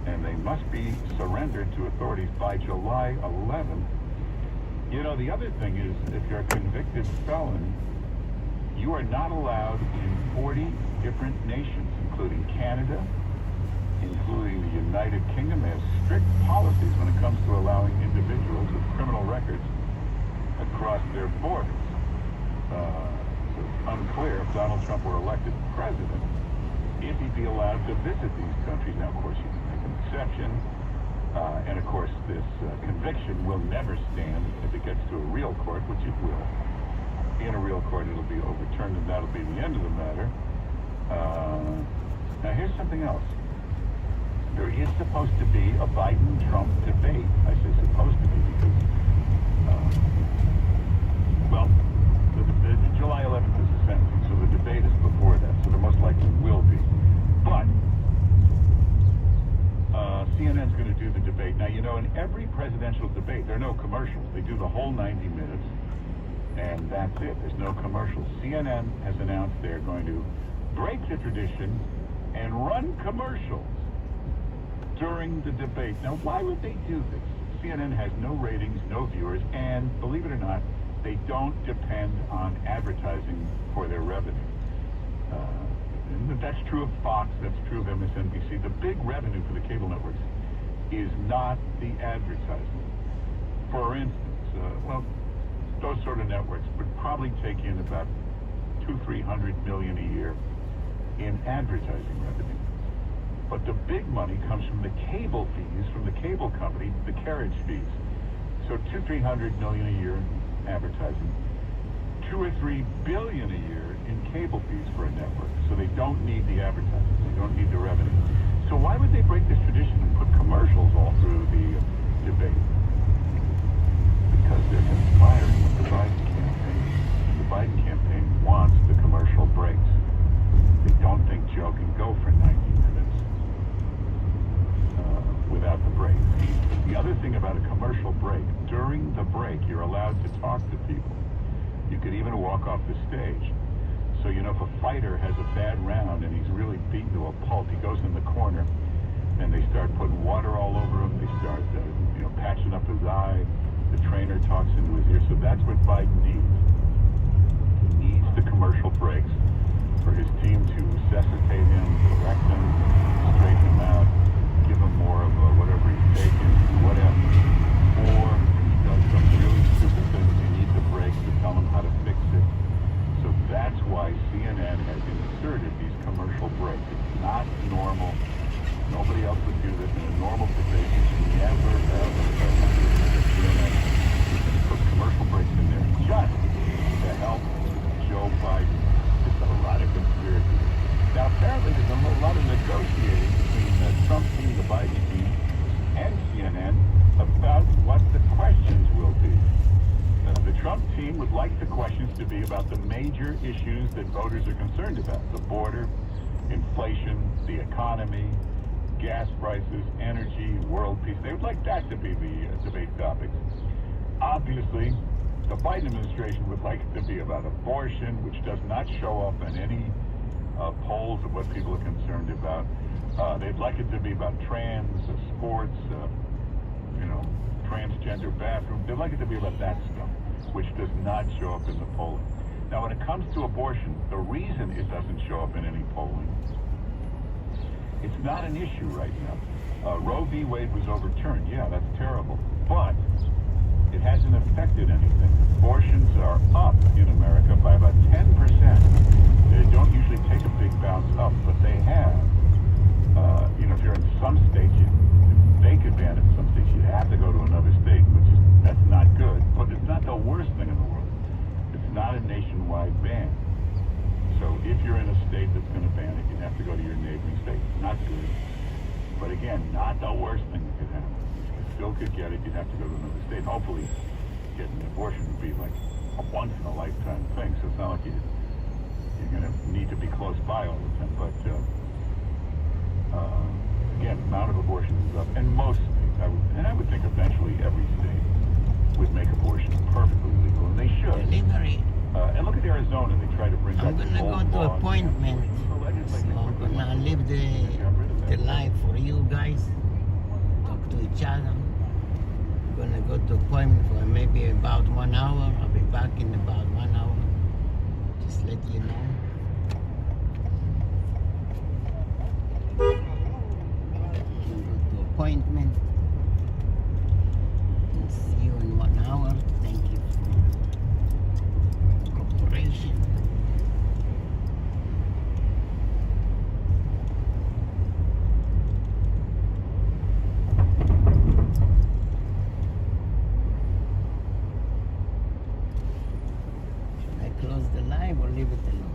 and they must be surrendered to authorities by July 11th. The other thing is, if you're a convicted felon, you are not allowed in 40 different nations, including Canada, including the United Kingdom. They have strict policies when it comes to allowing individuals with criminal records across their borders. So it's unclear if Donald Trump were elected president, if he'd be allowed to visit these countries. Now, of course, you can make an exception. And of course, this conviction will never stand if it gets to a real court, which it will. In a real court, it'll be overturned, and that'll be the end of the matter. Now, here's something else. There is supposed to be a Biden-Trump debate. I say supposed to be because, the July 11th is the sentencing, so the debate is before that, so there most likely will be. But CNN's going to do the debate. Now, in every presidential debate, there are no commercials. They do the whole 90 minutes, and that's it. There's no commercials. CNN has announced they're going to break the tradition and run commercials during the debate. Now, why would they do this? CNN has no ratings, no viewers, and believe it or not, they don't depend on advertising for their revenue. And that's true of Fox, that's true of MSNBC. The big revenue for the cable networks is not the advertising. For instance, those sort of networks would probably take in about $200-300 million a year in advertising revenue. But the big money comes from the cable fees, from the cable company, the carriage fees. So $200-300 million a year in advertising, $2 or $3 billion a year in cable fees for a network. So they don't need the advertising, they don't need the revenue. So why would they break this tradition and put commercials all through the debate? Because they're conspiring with the Biden campaign. The Biden campaign wants the commercial breaks. They don't think Joe can go for 90 minutes without the break. The other thing about a commercial break, during the break, you're allowed to talk to people. You could even walk off the stage. So, if a fighter has a bad round and he's really beaten to a pulp, he goes in the corner and they start putting water all over him. They start, patching up his eye. The trainer talks into his ear. So that's what Biden needs. He needs the commercial breaks for his team to resuscitate him, correct him, straighten him out, give him more of whatever he's taking, whatever. Or he does some really stupid things. He needs a break to tell him how to fix it. So that's why CNN has inserted these commercial breaks. It's not normal. Nobody else would do this in a normal debate. You never have CNN put commercial breaks in there just to help Joe Biden. It's a lot of conspiracy. Now, apparently, there's a lot of negotiating between the Trump team, the Biden team, and CNN about what the questions will be. The Trump team would like the questions to be about the major issues that voters are concerned about. The border, inflation, the economy, gas prices, energy, world peace. They would like that to be the debate topics. Obviously, the Biden administration would like it to be about abortion, which does not show up in any polls of what people are concerned about. They'd like it to be about trans, sports, transgender bathrooms. They'd like it to be about that stuff, which does not show up in the polling. Now, when it comes to abortion, the reason it doesn't show up in any polling, it's not an issue right now. Roe v. Wade was overturned. Yeah, that's terrible. But it hasn't affected anything. Abortions are up in America by about 10%. They don't usually take a big bounce up, but they have. If you're in some states, could get it, you'd have to go to another state. Hopefully, getting an abortion would be like a once-in-a-lifetime thing, so it's not like you're going to need to be close by all the time. But, again, the amount of abortions is up. And most states, I would think eventually every state would make abortion perfectly legal, and they should. Delivery. And look at Arizona, they try to bring back I'm gonna go to appointment. So I'm gonna live the life for you guys. Talk to each other. I'm gonna go to appointment for maybe about 1 hour. I'll be back in about 1 hour. Just let you know. I'm gonna go to appointment. And see you in 1 hour. Thank you for cooperation. Should I close the live or leave it alone?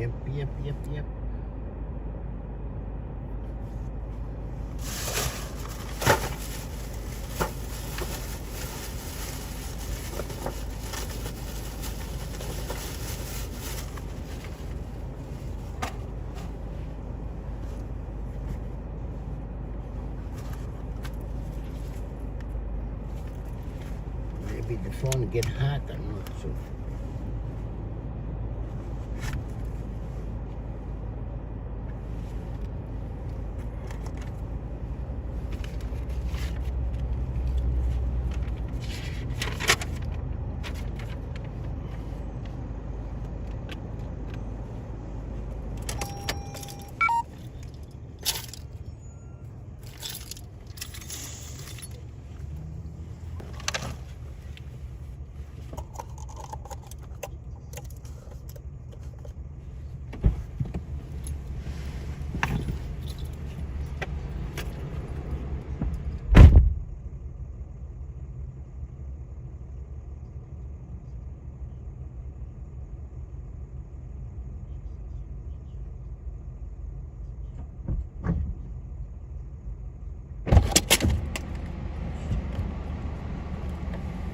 Yep. Maybe the phone get hot, I'm not sure.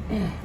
Yeah.